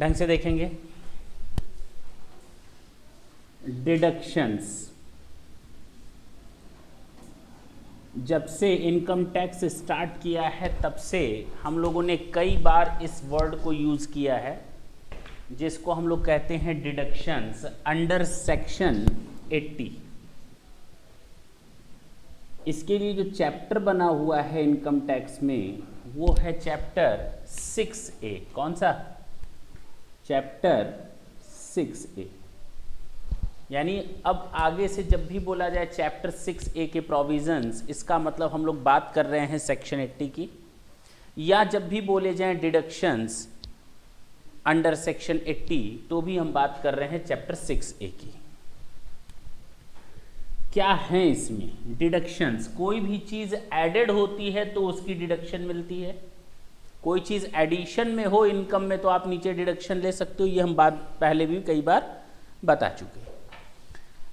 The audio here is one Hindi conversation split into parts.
ढंग से देखेंगे। डिडक्शंस, जब से इनकम टैक्स स्टार्ट किया है तब से हम लोगों ने कई बार इस वर्ड को यूज किया है, जिसको हम लोग कहते हैं डिडक्शंस अंडर सेक्शन 80। इसके लिए जो चैप्टर बना हुआ है इनकम टैक्स में वो है चैप्टर 6A। कौन सा? Chapter 6A। यानी अब आगे से जब भी बोला जाए चैप्टर 6A के प्रोविजंस, इसका मतलब हम लोग बात कर रहे हैं सेक्शन 80 की, या जब भी बोले जाएं डिडक्शंस अंडर सेक्शन 80 तो भी हम बात कर रहे हैं चैप्टर 6A की। क्या है इसमें डिडक्शंस? कोई भी चीज एडेड होती है तो उसकी डिडक्शन मिलती है। कोई चीज एडिशन में हो इनकम में तो आप नीचे डिडक्शन ले सकते हो, ये हम बात पहले भी कई बार बता चुके हैं।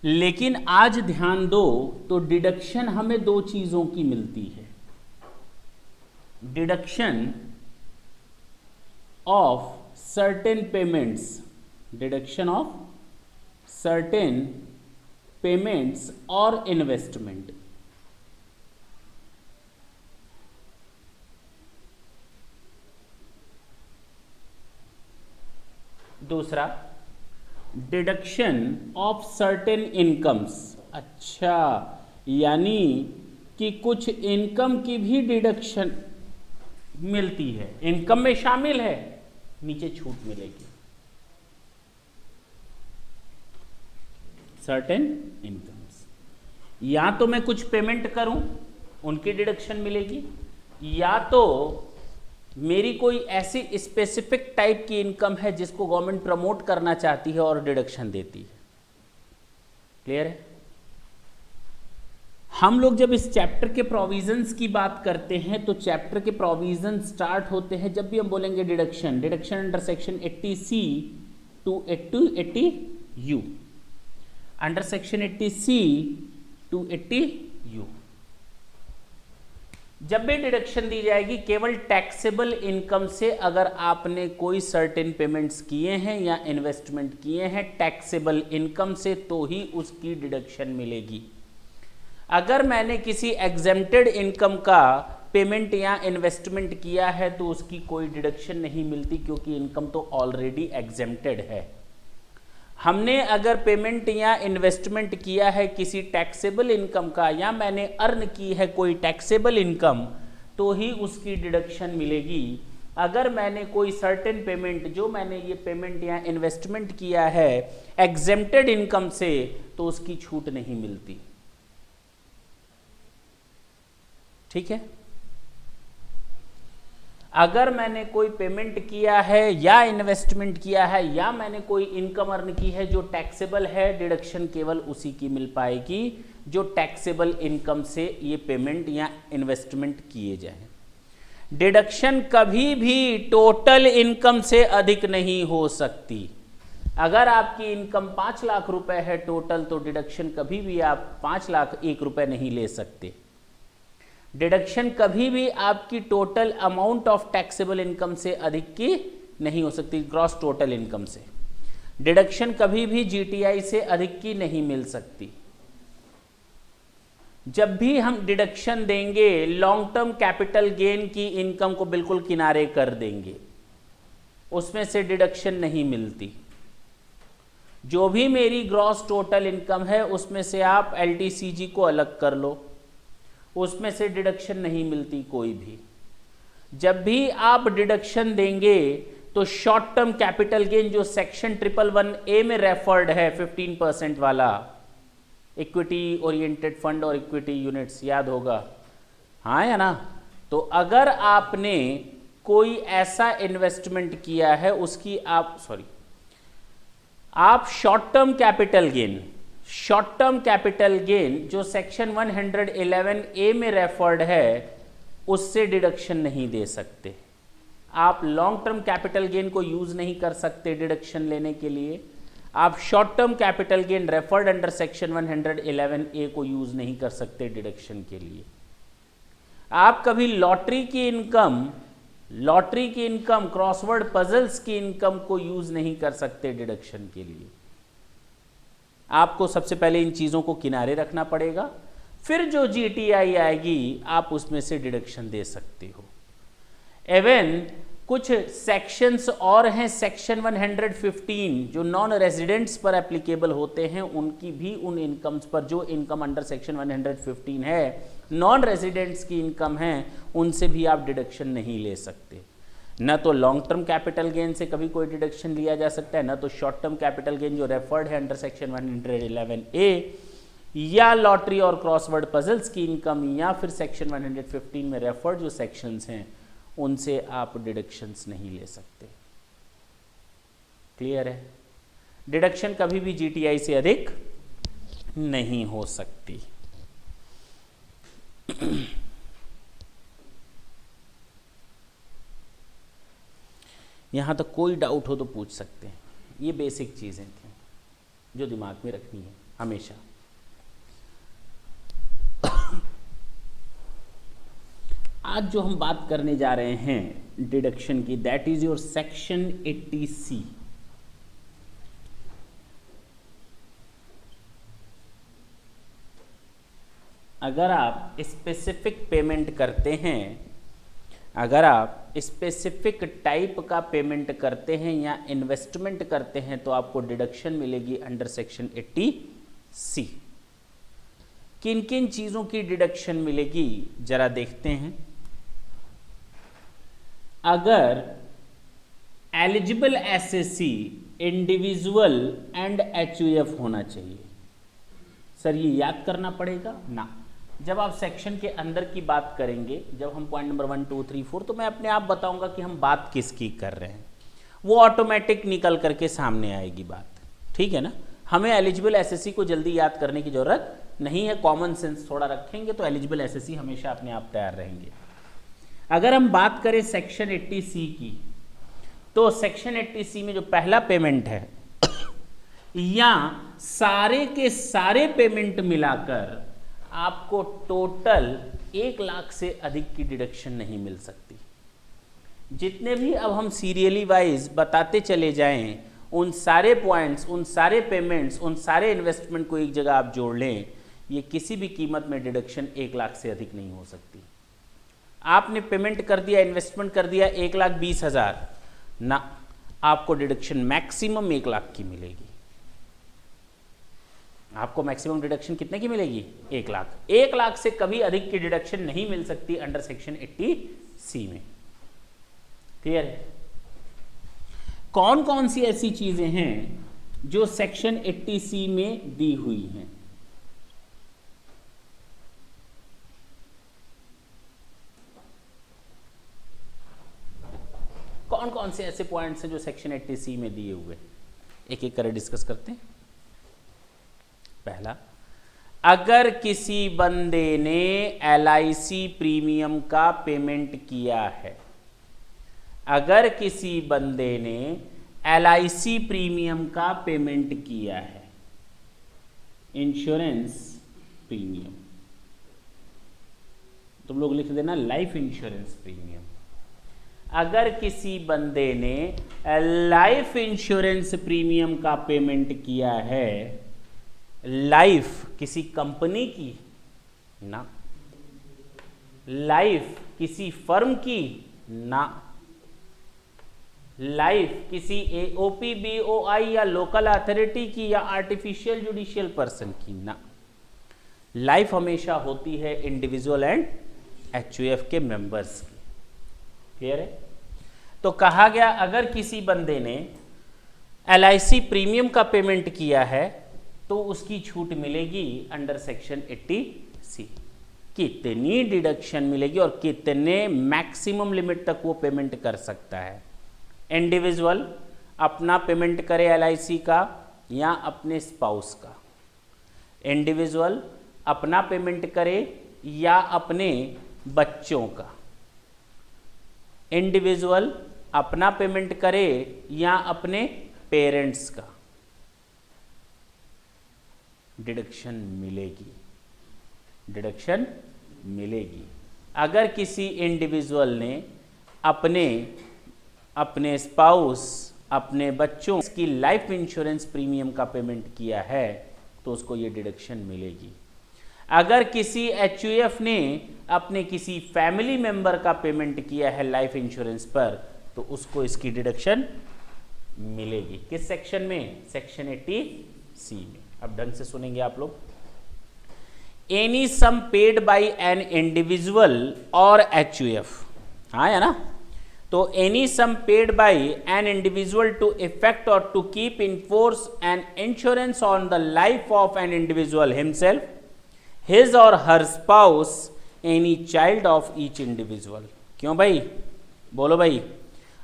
लेकिन आज ध्यान दो तो डिडक्शन हमें दो चीजों की मिलती है। Deduction of certain payments, deduction of certain payments और इन्वेस्टमेंट। दूसरा डिडक्शन ऑफ सर्टेन इनकम्स। अच्छा, यानी कि कुछ इनकम की भी डिडक्शन मिलती है, इनकम में शामिल है, नीचे छूट मिलेगी। सर्टेन इनकम्स, या तो मैं कुछ पेमेंट करूं उनकी डिडक्शन मिलेगी, या तो मेरी कोई ऐसी स्पेसिफिक टाइप की इनकम है जिसको गवर्नमेंट प्रमोट करना चाहती है और डिडक्शन देती है। क्लियर है? हम लोग जब इस चैप्टर के प्रोविजंस की बात करते हैं तो चैप्टर के प्रोविजन स्टार्ट होते हैं जब भी हम बोलेंगे deduction, deduction under section 80C to 80U, under section 80C to 80U। जब भी डिडक्शन दी जाएगी केवल टैक्सेबल इनकम से, अगर आपने कोई सर्टेन पेमेंट्स किए हैं या इन्वेस्टमेंट किए हैं टैक्सेबल इनकम से तो ही उसकी डिडक्शन मिलेगी। अगर मैंने किसी एग्जेम्प्टेड इनकम का पेमेंट या इन्वेस्टमेंट किया है तो उसकी कोई डिडक्शन नहीं मिलती, क्योंकि इनकम तो ऑलरेडी एग्जेम्प्टेड है। हमने अगर पेमेंट या इन्वेस्टमेंट किया है किसी टैक्सेबल इनकम का, या मैंने अर्न की है कोई टैक्सेबल इनकम, तो ही उसकी डिडक्शन मिलेगी। अगर मैंने कोई सर्टेन पेमेंट, जो मैंने ये पेमेंट या इन्वेस्टमेंट किया है एग्जेम्प्टेड इनकम से, तो उसकी छूट नहीं मिलती। ठीक है? अगर मैंने कोई पेमेंट किया है या इन्वेस्टमेंट किया है या मैंने कोई इनकम अर्न की है जो टैक्सेबल है, डिडक्शन केवल उसी की मिल पाएगी जो टैक्सेबल इनकम से ये पेमेंट या इन्वेस्टमेंट किए जाए। डिडक्शन कभी भी टोटल इनकम से अधिक नहीं हो सकती। अगर आपकी इनकम 5 लाख रुपए है टोटल, तो डिडक्शन कभी भी आप 5 लाख 1 रुपए नहीं ले सकते। डिडक्शन कभी भी आपकी total amount of taxable income से अधिक की नहीं हो सकती, ग्रॉस टोटल इनकम से। डिडक्शन कभी भी जीटीआई से अधिक की नहीं मिल सकती। जब भी हम डिडक्शन देंगे लॉन्ग टर्म कैपिटल गेन की इनकम को बिल्कुल किनारे कर देंगे, उसमें से डिडक्शन नहीं मिलती। जो भी मेरी ग्रॉस टोटल इनकम है उसमें से आप एलटीसीजी को अलग कर लो, उसमें से डिडक्शन नहीं मिलती कोई भी। जब भी आप डिडक्शन देंगे तो शॉर्ट टर्म कैपिटल गेन जो सेक्शन 111A में रेफर्ड है 15% वाला, इक्विटी ओरिएंटेड फंड और इक्विटी यूनिट्स, याद होगा, हाँ या ना? तो अगर आपने कोई ऐसा इन्वेस्टमेंट किया है उसकी आप शॉर्ट टर्म कैपिटल गेन जो सेक्शन 111A में रेफर्ड है उससे डिडक्शन नहीं दे सकते। आप लॉन्ग टर्म कैपिटल गेन को यूज नहीं कर सकते डिडक्शन लेने के लिए। आप short term capital gain referred under section 111A को यूज नहीं कर सकते डिडक्शन के लिए। आप कभी लॉटरी की इनकम लॉटरी की इनकम, क्रॉसवर्ड पजल्स की इनकम को यूज नहीं कर सकते डिडक्शन के लिए। आपको सबसे पहले इन चीजों को किनारे रखना पड़ेगा, फिर जो जीटीआई आएगी आप उसमें से डिडक्शन दे सकते हो। एवन कुछ सेक्शंस और हैं, सेक्शन 115 जो नॉन रेजिडेंट्स पर एप्लीकेबल होते हैं, उनकी भी उन इनकम्स पर, जो इनकम अंडर सेक्शन 115 है, नॉन रेजिडेंट्स की इनकम है, उनसे भी आप डिडक्शन नहीं ले सकते। न तो लॉन्ग टर्म कैपिटल गेन से कभी कोई डिडक्शन लिया जा सकता है, न तो शॉर्ट टर्म कैपिटल गेन जो रेफर्ड है अंडर सेक्शन 111A, या लॉटरी और क्रॉसवर्ड पजल्स की इनकम, या फिर सेक्शन 115 में रेफर्ड जो सेक्शंस हैं उनसे आप डिडक्शंस नहीं ले सकते। क्लियर है? डिडक्शन कभी भी जीटीआई से अधिक नहीं हो सकती। यहां तक कोई डाउट हो तो पूछ सकते हैं। ये बेसिक चीजें थी जो दिमाग में रखनी है हमेशा। आज जो हम बात करने जा रहे हैं डिडक्शन की, that is your section 80C। अगर आप स्पेसिफिक पेमेंट करते हैं, अगर आप स्पेसिफिक टाइप का पेमेंट करते हैं या इन्वेस्टमेंट करते हैं तो आपको डिडक्शन मिलेगी अंडर सेक्शन 80C। किन किन चीज़ों की डिडक्शन मिलेगी जरा देखते हैं। अगर eligible SSC individual and HUF होना चाहिए। सर ये याद करना पड़ेगा ना, जब आप सेक्शन के अंदर की बात करेंगे, जब हम पॉइंट नंबर 1, 2, 3, 4, तो मैं अपने आप बताऊंगा कि हम बात किसकी कर रहे हैं, वो ऑटोमेटिक निकल करके सामने आएगी बात। ठीक है ना? हमें एलिजिबल एसएससी को जल्दी याद करने की जरूरत नहीं है, कॉमन सेंस थोड़ा रखेंगे तो एलिजिबल एसएससी हमेशा अपने आप तैयार रहेंगे। अगर हम बात करें सेक्शन 80C की, तो सेक्शन 80C में जो पहला पेमेंट है या सारे के सारे पेमेंट मिलाकर आपको टोटल 1 लाख से अधिक की डिडक्शन नहीं मिल सकती। जितने भी अब हम सीरियली वाइज बताते चले जाएं, उन सारे पॉइंट्स, उन सारे पेमेंट्स, उन सारे इन्वेस्टमेंट को एक जगह आप जोड़ लें, ये किसी भी कीमत में डिडक्शन 1 लाख से अधिक नहीं हो सकती। आपने पेमेंट कर दिया, इन्वेस्टमेंट कर दिया 1,20,000 ना, आपको डिडक्शन मैक्सिमम 1 लाख की मिलेगी। आपको मैक्सिमम डिडक्शन कितने की मिलेगी? 1 लाख। 1 लाख से कभी अधिक की डिडक्शन नहीं मिल सकती अंडर सेक्शन 80C में। क्लियर है? कौन कौन सी ऐसी चीजें हैं जो सेक्शन 80C में दी हुई हैं? कौन कौन से ऐसे पॉइंट्स हैं जो सेक्शन 80C में दिए हुए? एक एक कर डिस्कस करते हैं। पहला, अगर किसी बंदे ने LIC प्रीमियम का पेमेंट किया है, अगर किसी बंदे ने LIC प्रीमियम का पेमेंट किया है, इंश्योरेंस प्रीमियम, तुम लोग लिख देना लाइफ इंश्योरेंस प्रीमियम। अगर किसी बंदे ने लाइफ इंश्योरेंस प्रीमियम का पेमेंट किया है, लाइफ किसी कंपनी की ना, लाइफ किसी फर्म की ना, लाइफ किसी AOP BOI या लोकल अथॉरिटी की या आर्टिफिशियल जुडिशियल पर्सन की ना, लाइफ हमेशा होती है इंडिविजुअल एंड HUF के मेंबर्स की। क्लियर है? तो कहा गया अगर किसी बंदे ने LIC प्रीमियम का पेमेंट किया है तो उसकी छूट मिलेगी अंडर सेक्शन 80C। कितनी डिडक्शन मिलेगी और कितने मैक्सिमम लिमिट तक वो पेमेंट कर सकता है? इंडिविजुअल अपना पेमेंट करे LIC का या अपने स्पाउस का, इंडिविजुअल अपना पेमेंट करे या अपने बच्चों का, इंडिविजुअल अपना पेमेंट करे या अपने पेरेंट्स का, डिडक्शन मिलेगी, डिडक्शन मिलेगी। अगर किसी इंडिविजुअल ने अपने स्पाउस, अपने बच्चों की लाइफ इंश्योरेंस प्रीमियम का पेमेंट किया है तो उसको ये डिडक्शन मिलेगी। अगर किसी एचयूएफ ने अपने किसी फैमिली मेंबर का पेमेंट किया है लाइफ इंश्योरेंस पर तो उसको इसकी डिडक्शन मिलेगी। किस सेक्शन में? सेक्शन 80C में। अब ढंग से सुनेंगे आप लोग। Any sum paid by an individual or HUF, हाँ है ना, तो any sum paid by an individual to effect or to keep in force an insurance on the life of an individual himself, his or her spouse, any child of each individual. क्यों भाई? बोलो भाई।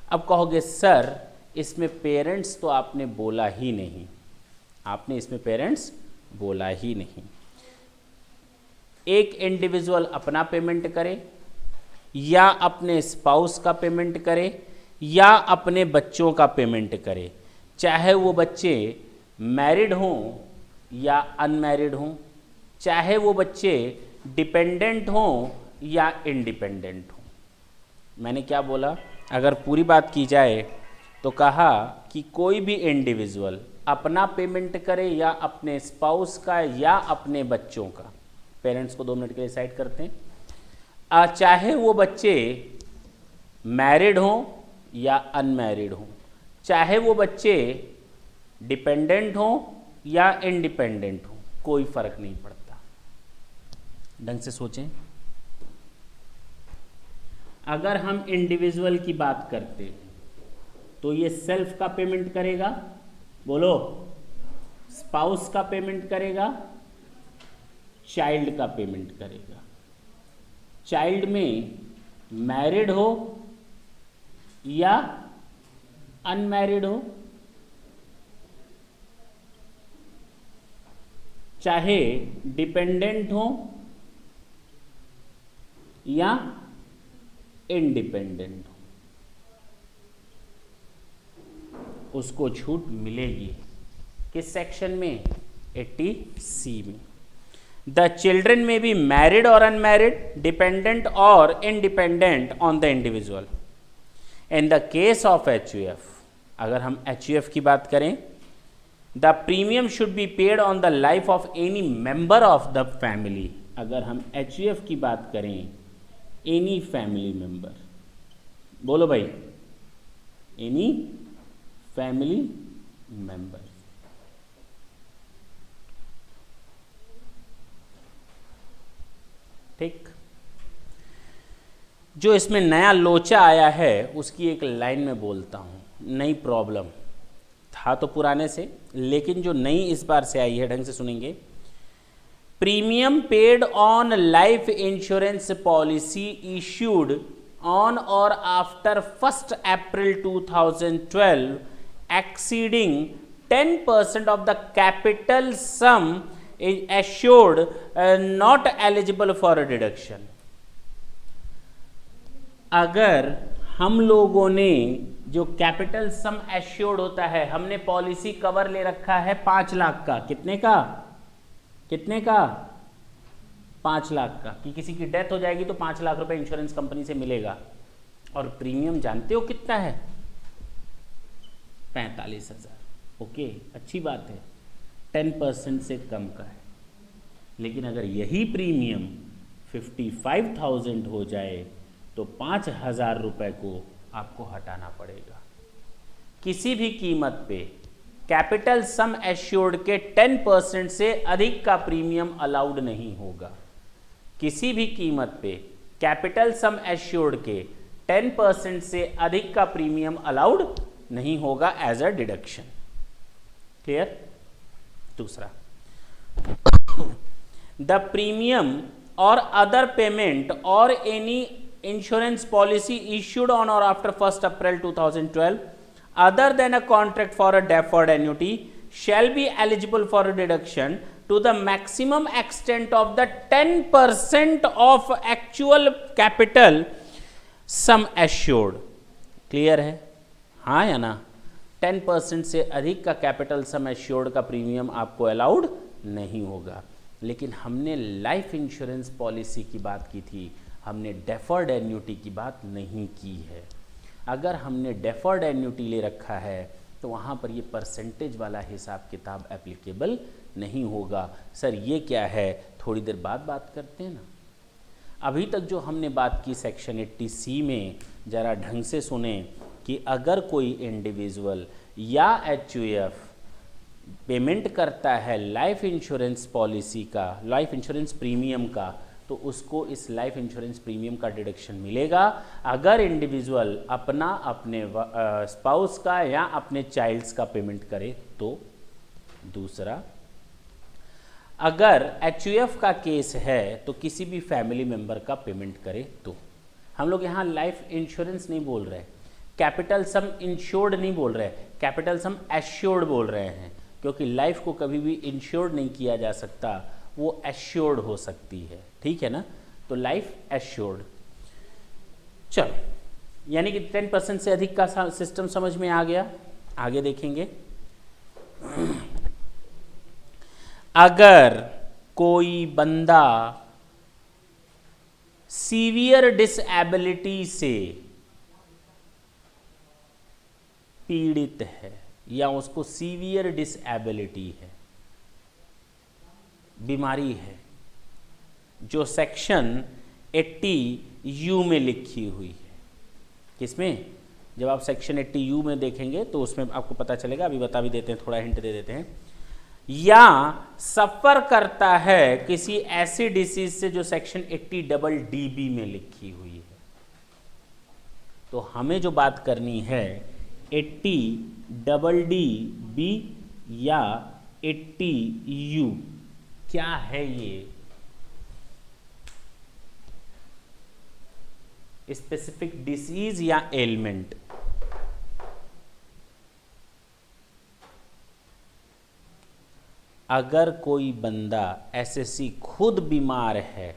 अब कहोगे सर इसमें पेरेंट्स तो आपने बोला ही नहीं, आपने इसमें पेरेंट्स बोला ही नहीं। एक इंडिविजुअल अपना पेमेंट करे या अपने स्पाउस का पेमेंट करे या अपने बच्चों का पेमेंट करे, चाहे वो बच्चे मैरिड हों या अनमैरिड हों, चाहे वो बच्चे डिपेंडेंट हों या इंडिपेंडेंट हों। मैंने क्या बोला? अगर पूरी बात की जाए तो कहा कि कोई भी इंडिविजुअल अपना पेमेंट करे या अपने स्पाउस का या अपने बच्चों का। पेरेंट्स को 2 मिनट के लिए साइड करते हैं। चाहे वो बच्चे मैरिड हों या अनमैरिड हों, चाहे वो बच्चे डिपेंडेंट हों या इंडिपेंडेंट हों, कोई फर्क नहीं पड़ता। ढंग से सोचें। अगर हम इंडिविजुअल की बात करते हैं तो ये सेल्फ का पेमेंट करेगा, बोलो, स्पाउस का पेमेंट करेगा, चाइल्ड का पेमेंट करेगा। चाइल्ड में मैरिड हो या अनमैरिड हो, चाहे डिपेंडेंट हो या इंडिपेंडेंट हो, उसको छूट मिलेगी। किस सेक्शन में? 80C में। द चिल्ड्रन में बी मैरिड और अनमैरिड, डिपेंडेंट और independent on the individual. In the case of HUF, अगर हम एचयूएफ की बात करें, the premium should be paid on the life of any member of the family. अगर हम एचयूएफ की बात करें, एनी फैमिली मेंबर, बोलो भाई, एनी फैमिली मेंबर। ठीक। जो इसमें नया लोचा आया है उसकी एक लाइन में बोलता हूं, नई प्रॉब्लम था तो पुराने से, लेकिन जो नई इस बार से आई है, ढंग से सुनेंगे। Premium paid on life insurance policy issued on और after 1 April 2012 exceeding 10% of the capital sum is assured not eligible for a deduction। अगर हम लोगों ने जो कैपिटल सम एश्योर्ड होता है, हमने पॉलिसी कवर ले रखा है 5 लाख का, कितने का? कितने का? 5 लाख का, कि किसी की डेथ हो जाएगी तो 5 लाख रुपए इंश्योरेंस कंपनी से मिलेगा। और प्रीमियम जानते हो कितना है? 45,000। ओके, अच्छी बात है, 10% से कम का है। लेकिन अगर यही प्रीमियम 55,000 हो जाए तो 5,000 रुपए को आपको हटाना पड़ेगा। किसी भी कीमत पे कैपिटल सम एश्योर्ड के 10% से अधिक का प्रीमियम अलाउड नहीं होगा। किसी भी कीमत पे कैपिटल सम एश्योर्ड के 10% से अधिक का प्रीमियम अलाउड नहीं होगा एज अ डिडक्शन। क्लियर? दूसरा, द प्रीमियम और अदर पेमेंट और any insurance policy issued on और after 1 April 2012 other than a contract for a deferred annuity shall be eligible for a deduction to the maximum extent of the 10% of actual capital sum assured। Clear है? हाँ या ना? 10% से अधिक का कैपिटल सम एश्योर्ड का प्रीमियम आपको अलाउड नहीं होगा। लेकिन हमने लाइफ इंश्योरेंस पॉलिसी की बात की थी, हमने डेफर्ड एन्युटी की बात नहीं की है। अगर हमने डेफर्ड एन्युटी ले रखा है तो वहाँ पर ये परसेंटेज वाला हिसाब किताब एप्लीकेबल नहीं होगा। सर ये क्या है, थोड़ी देर बाद बात करते हैं ना। अभी तक जो हमने बात की सेक्शन 80C में, ज़रा ढंग से सुने कि अगर कोई इंडिविजुअल या HUF पेमेंट करता है लाइफ इंश्योरेंस पॉलिसी का, लाइफ इंश्योरेंस प्रीमियम का, तो उसको इस लाइफ इंश्योरेंस प्रीमियम का डिडक्शन मिलेगा। अगर इंडिविजुअल अपने स्पाउस का या अपने चाइल्ड्स का पेमेंट करे तो। दूसरा, अगर HUF का केस है तो किसी भी फैमिली मेंबर का पेमेंट करे तो। हम लोग यहाँ लाइफ इंश्योरेंस नहीं बोल रहे, कैपिटल सम इंश्योर्ड नहीं बोल रहे, कैपिटल सम एश्योर्ड बोल रहे हैं, क्योंकि लाइफ को कभी भी इंश्योर्ड नहीं किया जा सकता, वो एश्योर्ड हो सकती है, ठीक है ना। तो लाइफ एश्योर्ड। चलो, यानी कि 10% से अधिक का सिस्टम समझ में आ गया। आगे देखेंगे। अगर कोई बंदा सीवियर डिसएबिलिटी से पीड़ित है या उसको सीवियर डिसएबिलिटी है, बीमारी है, जो सेक्शन 80U में लिखी हुई है। किसमें? जब आप सेक्शन 80U में देखेंगे तो उसमें आपको पता चलेगा। अभी बता भी देते हैं, थोड़ा हिंट दे देते हैं। या सफ़र करता है किसी ऐसी डिसीज से जो सेक्शन 80DD में लिखी हुई है। तो हमें जो बात करनी है 80DD या 80U, क्या है ये? स्पेसिफिक डिसीज या एलिमेंट। अगर कोई बंदा SSC खुद बीमार है,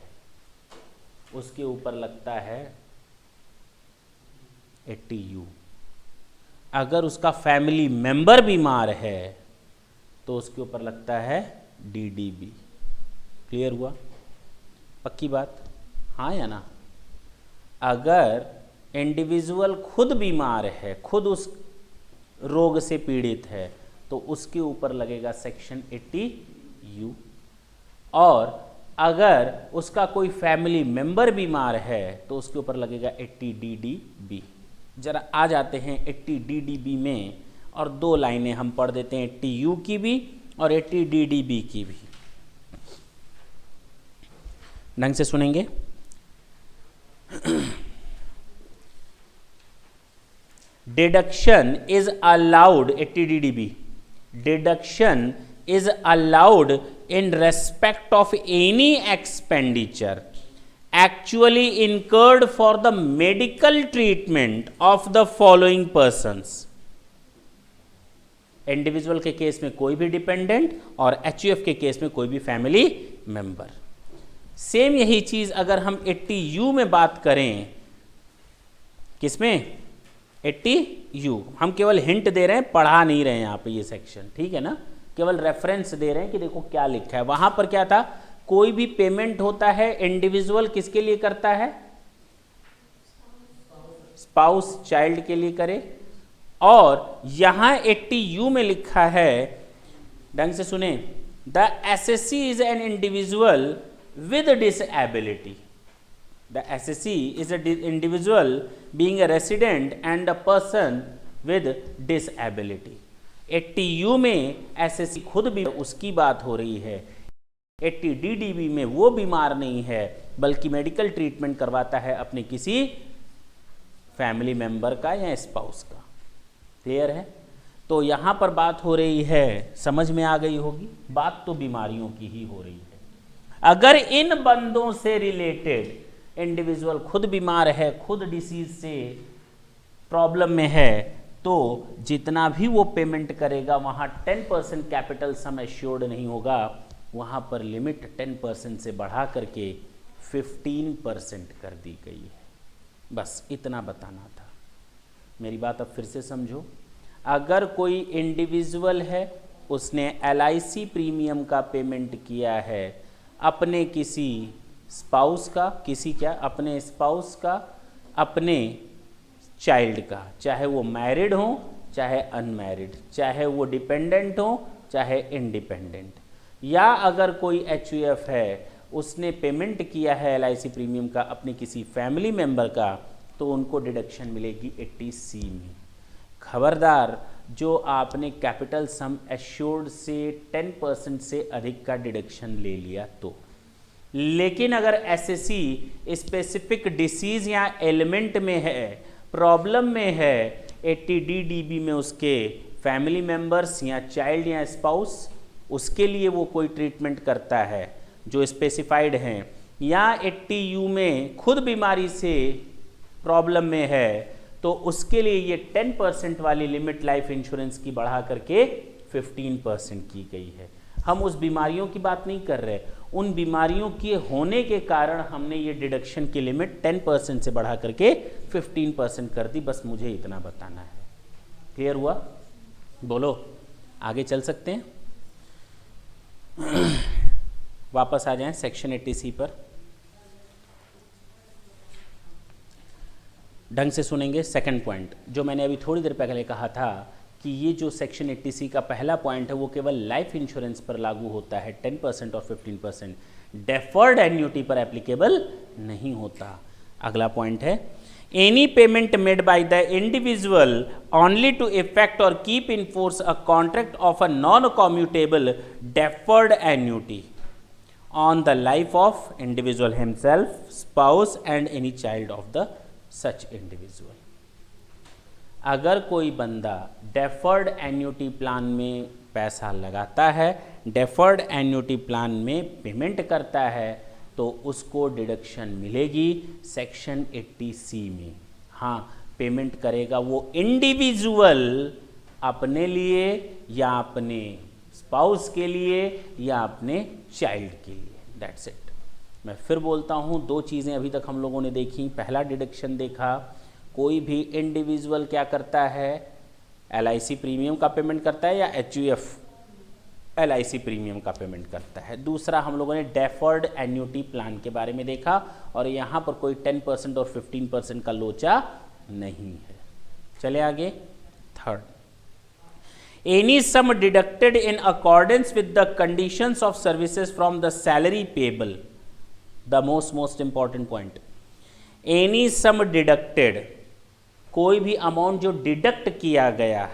उसके ऊपर लगता है 80U। अगर उसका फैमिली मेंबर बीमार है तो उसके ऊपर लगता है DDB। क्लियर हुआ? पक्की बात? हाँ या ना? अगर इंडिविजुअल खुद बीमार है, खुद उस रोग से पीड़ित है, तो उसके ऊपर लगेगा सेक्शन 80U। और अगर उसका कोई फैमिली मेंबर बीमार है तो उसके ऊपर लगेगा 80DDB। जरा आ जाते हैं 80DDB में और दो लाइनें हम पढ़ देते हैं, 80U की भी और 80DDB की भी। ढंग से सुनेंगे। Deduction is allowed, 80DDB. Deduction is allowed in respect of any expenditure actually incurred for the medical treatment of the following persons. Individual के केस में कोई भी डिपेंडेंट और HUF के केस में कोई भी फैमिली मेंबर। सेम यही चीज अगर हम 80U में बात करें, किसमें? 80U। हम केवल हिंट दे रहे हैं, पढ़ा नहीं रहे हैं यहाँ पे ये सेक्शन, ठीक है ना। केवल रेफरेंस दे रहे हैं कि देखो क्या लिखा है। वहां पर क्या था? कोई भी पेमेंट होता है इंडिविजुअल किसके लिए करता है? स्पाउस, चाइल्ड के लिए करे। और यहां 80U में लिखा है, ढंग से सुने, the SSC is an individual with disability. The SSC is an individual being a resident and a person with disability. 80U में SSC खुद भी उसकी बात हो रही है, 80DDB में वो बीमार नहीं है बल्कि मेडिकल ट्रीटमेंट करवाता है अपने किसी फैमिली मेंबर का या स्पाउस का। क्लियर है? तो यहाँ पर बात हो रही है, समझ में आ गई होगी, बात तो बीमारियों की ही हो रही है। अगर इन बंदों से रिलेटेड इंडिविजुअल खुद बीमार है, खुद डिसीज से प्रॉब्लम में है, तो जितना भी वो पेमेंट करेगा वहाँ 10% कैपिटल सम एश्योर्ड नहीं होगा, वहाँ पर लिमिट 10% से बढ़ा करके 15% कर दी गई है। बस इतना बताना था। मेरी बात अब फिर से समझो। अगर कोई इंडिविजुअल है, उसने LIC प्रीमियम का पेमेंट किया है अपने किसी स्पाउस का, किसी क्या, अपने स्पाउस का, अपने चाइल्ड का, चाहे वो मैरिड हो चाहे अनमैरिड, चाहे वो डिपेंडेंट हो चाहे इंडिपेंडेंट, या अगर कोई एचयूएफ है उसने पेमेंट किया है एलआईसी प्रीमियम का अपने किसी फैमिली मेंबर का, तो उनको डिडक्शन मिलेगी 80C में। खबरदार, जो आपने कैपिटल सम एश्योर्ड से 10% से अधिक का डिडक्शन ले लिया तो। लेकिन अगर एसएससी स्पेसिफिक डिसीज या एलिमेंट में है, प्रॉब्लम में है, 80D में उसके फैमिली मेंबर्स या चाइल्ड या स्पाउस, उसके लिए वो कोई ट्रीटमेंट करता है जो स्पेसिफाइड हैं, या 80U में खुद बीमारी से प्रॉब्लम में है, तो उसके लिए ये 10% वाली लिमिट लाइफ इंश्योरेंस की बढ़ा करके 15% की गई है। हम उस बीमारियों की बात नहीं कर रहे, उन बीमारियों के होने के कारण हमने ये डिडक्शन की लिमिट 10% से बढ़ा करके 15% कर दी। बस मुझे इतना बताना है। क्लियर हुआ? बोलो, आगे चल सकते हैं? वापस आ जाएं सेक्शन 80C पर, ढंग से सुनेंगे। सेकंड पॉइंट जो मैंने अभी थोड़ी देर पहले कहा था कि ये जो सेक्शन 80C का पहला पॉइंट है वो केवल लाइफ इंश्योरेंस पर लागू होता है, 10% और 15%, डेफर्ड एन्युटी पर एप्लीकेबल नहीं होता। अगला पॉइंट है, any payment made by the individual only to effect or keep in force a contract of a non commutable deferred annuity on the life of individual himself, spouse and any child of the such individual। अगर कोई बंदा डेफर्ड एन्युटी प्लान में पैसा लगाता है, डेफर्ड एन्युटी प्लान में पेमेंट करता है, तो उसको डिडक्शन मिलेगी सेक्शन 80C में। हाँ, पेमेंट करेगा वो इंडिविजुअल अपने लिए या अपने स्पाउस के लिए या अपने चाइल्ड के लिए। That's it. मैं फिर बोलता हूँ, दो चीज़ें अभी तक हम लोगों ने देखी। पहला डिडक्शन देखा, कोई भी इंडिविजुअल क्या करता है, एलआईसी प्रीमियम का पेमेंट करता है या एचयूएफ एलआईसी प्रीमियम का पेमेंट करता है। दूसरा हम लोगों ने डेफर्ड एन्युटी प्लान के बारे में देखा, और यहाँ पर कोई 10% और 15% का लोचा नहीं है। चले आगे। Third, any sum deducted in accordance with the conditions of services from the salary payable, the most important point, any sum deducted, कोई भी अमाउंट जो डिडक्ट किया गया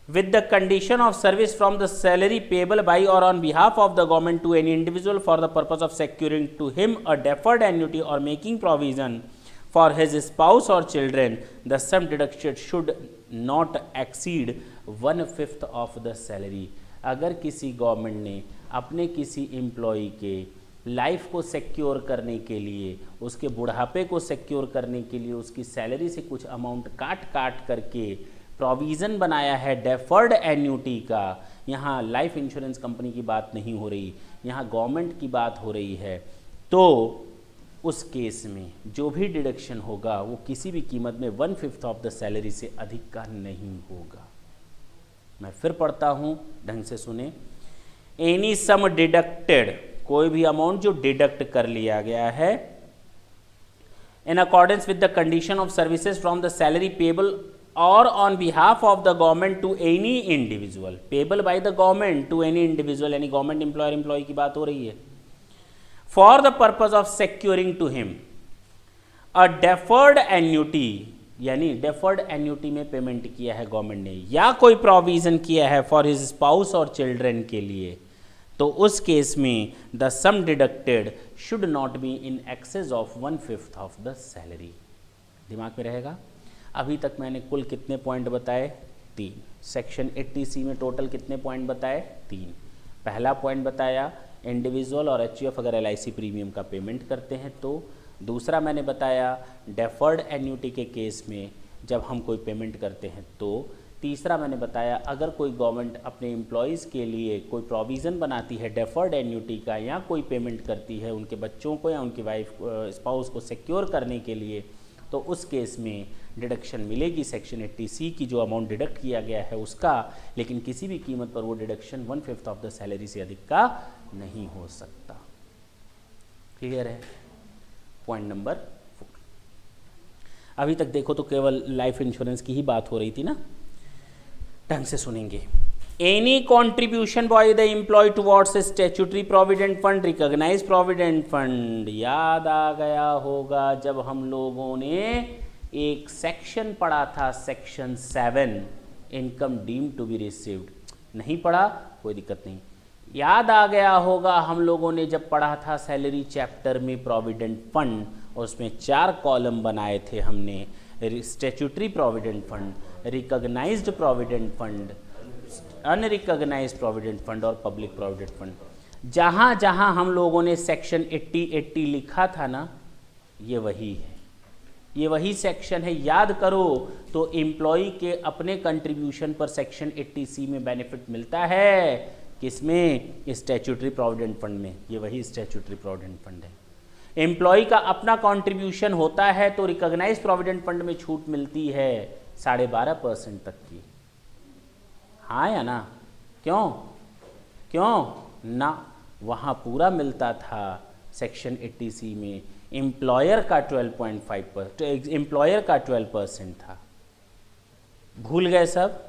with the condition of service from the salary payable by or on behalf of the government to any individual for the purpose of securing to him a deferred annuity or making provision for his spouse or children, the sum deducted should not exceed 1/5 of the salary। अगर किसी गवर्नमेंट ने अपने किसी एम्प्लॉई के लाइफ को सिक्योर करने के लिए, उसके बुढ़ापे को सिक्योर करने के लिए उसकी सैलरी से कुछ अमाउंट काट करके प्रोविज़न बनाया है डेफर्ड एन्युटी का, यहाँ लाइफ इंश्योरेंस कंपनी की बात नहीं हो रही, यहाँ गवर्नमेंट की बात हो रही है, तो उस केस में जो भी डिडक्शन होगा वो किसी भी कीमत में 1/5 ऑफ द सैलरी से अधिक का नहीं होगा। मैं फिर पढ़ता हूँ, ढंग से सुने। एनी सम डिडक्टेड, कोई भी अमाउंट जो डिडक्ट कर लिया गया है in accordance with the condition of services from the salary payable or on behalf of the government to any individual, payable by the government to any individual, यानी गवर्नमेंट एम्प्लॉय की बात हो रही है, for the purpose of securing to him a deferred annuity, यानी डेफर्ड एन्युटी में पेमेंट किया है गवर्नमेंट ने या कोई प्रोविजन किया है for his spouse or children के लिए, तो उस केस में the sum deducted should not be in excess of 1/5 of the salary. दिमाग में रहेगा। अभी तक मैंने कुल कितने पॉइंट बताए? 3। सेक्शन 80C में टोटल कितने पॉइंट बताए? 3। पहला पॉइंट बताया इंडिविजुअल और एचयूएफ अगर एलआईसी प्रीमियम का पेमेंट करते हैं तो। दूसरा मैंने बताया डेफर्ड एन्युटी के केस में जब हम कोई पेमेंट करते हैं तो। तीसरा मैंने बताया अगर कोई गवर्नमेंट अपने एम्प्लॉयज़ के लिए कोई प्रोविज़न बनाती है डेफर्ड एन्युटी का या कोई पेमेंट करती है उनके बच्चों को या उनकी वाइफ स्पाउस को सिक्योर करने के लिए, तो उस केस में डिडक्शन मिलेगी सेक्शन 80C की जो अमाउंट डिडक्ट किया गया है उसका, लेकिन किसी भी कीमत पर वो डिडक्शन 1/5 ऑफ द सैलरी से अधिक का नहीं हो सकता। क्लियर है? Point number 4। अभी तक देखो तो केवल लाइफ इंश्योरेंस की ही बात हो रही थी ना, ढंग से सुनेंगे। Any contribution by the employ towards statutory provident fund, recognise provident fund. याद आ गया होगा जब हम लोगों ने एक सेक्शन पढ़ा था, section 7, income deemed to be received. नहीं पढ़ा कोई दिक्कत नहीं, याद आ गया होगा हम लोगों ने जब पढ़ा था सैलरी चैप्टर में प्रोविडेंट फंड, और उसमें 4 कॉलम बनाए थे हमने, statutory provident fund, recognised provident fund, unrecognised provident fund और पब्लिक प्रोविडेंट फंड। जहाँ जहाँ हम लोगों ने सेक्शन 80 लिखा था ना, ये वही है, ये वही सेक्शन है। याद करो तो एम्प्लॉय के अपने कंट्रीब्यूशन पर सेक्शन 80C में बेनिफिट मिलता है, किसमें? स्टैट्यूटरी प्रोविडेंट फंड में। ये वही स्टैट्यूटरी प्रोविडेंट फंड है। एम्प्लॉय का अपना कंट्रीब्यूशन होता है तो रिकॉग्नाइज्ड प्रोविडेंट फंड में छूट मिलती है 12.5% तक की। हाँ या ना? क्यों? क्यों ना? वहाँ पूरा मिलता था सेक्शन 80C में। एम्प्लॉयर का 12.5%, एम्प्लॉयर का 12% था। भूल गए सब?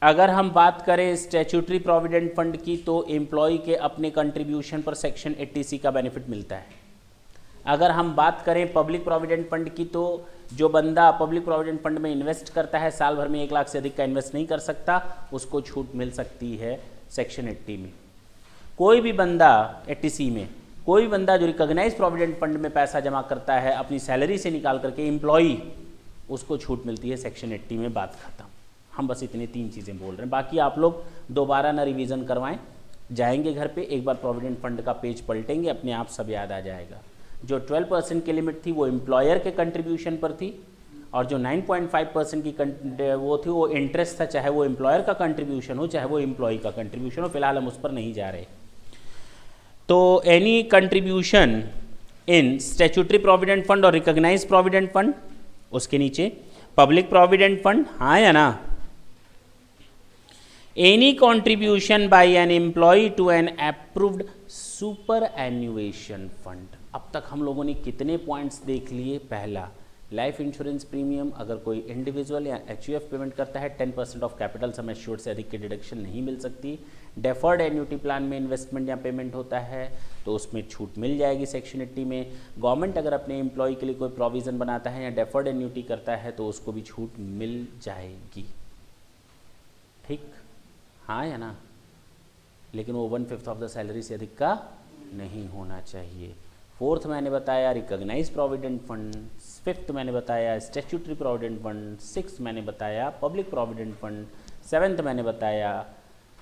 अगर हम बात करें स्टैट्यूटरी प्रोविडेंट फंड की तो एम्प्लॉय के अपने कंट्रीब्यूशन पर सेक्शन 80C का बेनिफिट मिलता है। अगर हम बात करें पब्लिक प्रोविडेंट फंड की तो जो बंदा पब्लिक प्रोविडेंट फंड में इन्वेस्ट करता है, साल भर में 1 लाख से अधिक का इन्वेस्ट नहीं कर सकता, उसको छूट मिल सकती है सेक्शन 80 में। कोई भी बंदा 80C में, कोई बंदा जो रिकॉग्नाइज प्रोविडेंट फंड में पैसा जमा करता है अपनी सैलरी से निकाल करके, एम्प्लॉई, उसको छूट मिलती है सेक्शन 80 में। बात खत्म। हम बस इतनी 3 चीज़ें बोल रहे हैं, बाकी आप लोग दोबारा ना रिवीजन करवाएं, जाएंगे घर पे एक बार प्रोविडेंट फंड का पेज पलटेंगे, अपने आप सब याद आ जाएगा। जो 12% की लिमिट थी वो एम्प्लॉयर के कंट्रीब्यूशन पर थी, और जो 9.5% की वो थी वो इंटरेस्ट था, चाहे वो एम्प्लॉयर का कंट्रीब्यूशन हो चाहे वो एम्प्लॉय का कंट्रीब्यूशन हो। फिलहाल हम उस पर नहीं जा रहे। तो any contribution in statutory provident fund or recognise provident fund, उसके नीचे पब्लिक प्रोविडेंट फंड, हाँ या ना? Any contribution by an employ to an approved superannuation fund. अब तक हम लोगों ने कितने पॉइंट्स देख लिए? पहला, लाइफ इंश्योरेंस प्रीमियम अगर कोई इंडिविजुअल या HUF पेमेंट करता है 10% ऑफ कैपिटल सम एश्योर्ड से अधिक की डिडक्शन नहीं मिल सकती। डेफर्ड एन्यूटी प्लान में इन्वेस्टमेंट या पेमेंट होता है तो उसमें छूट मिल जाएगी सेक्शन 80 में। गवर्नमेंट अगर अपने एम्प्लॉय के लिए कोई प्रोविज़न बनाता है या डेफर्ड एन्यूटी करता है तो उसको भी छूट मिल जाएगी। ठीक, हाँ या ना? लेकिन वो 1/5 ऑफ द सैलरी से अधिक का नहीं होना चाहिए। 4th मैंने बताया रिकॉग्नाइज प्रोविडेंट फंड, 5th मैंने बताया स्टैट्यूटरी प्रोविडेंट फंड, 6th मैंने बताया पब्लिक प्रोविडेंट फंड, 7th मैंने बताया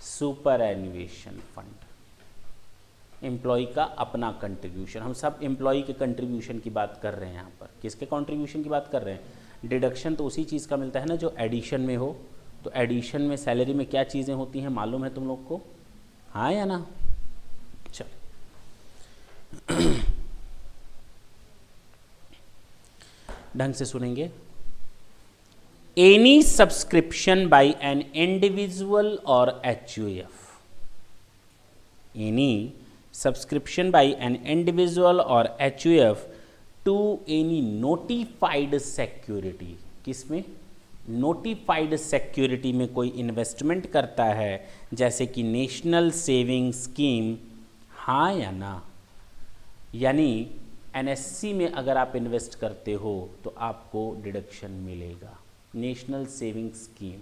सुपर एन्युएशन फंड। एम्प्लॉय का अपना कंट्रीब्यूशन, हम सब एम्प्लॉय के कंट्रीब्यूशन की बात कर रहे हैं यहाँ पर। किसके कंट्रीब्यूशन की बात कर रहे हैं? डिडक्शन तो उसी चीज़ का मिलता है ना जो एडिशन में हो। तो एडिशन में सैलरी में क्या चीज़ें होती हैं मालूम है तुम लोग को? हाँ या ना? चल ढंग से सुनेंगे। Any subscription by an individual और HUF, any subscription by an individual और HUF to any notified security. किसमें? नोटिफाइड सिक्योरिटी में कोई इन्वेस्टमेंट करता है जैसे कि नेशनल सेविंग स्कीम, हाँ या ना? यानी NSC में अगर आप इन्वेस्ट करते हो तो आपको डिडक्शन मिलेगा। National saving scheme,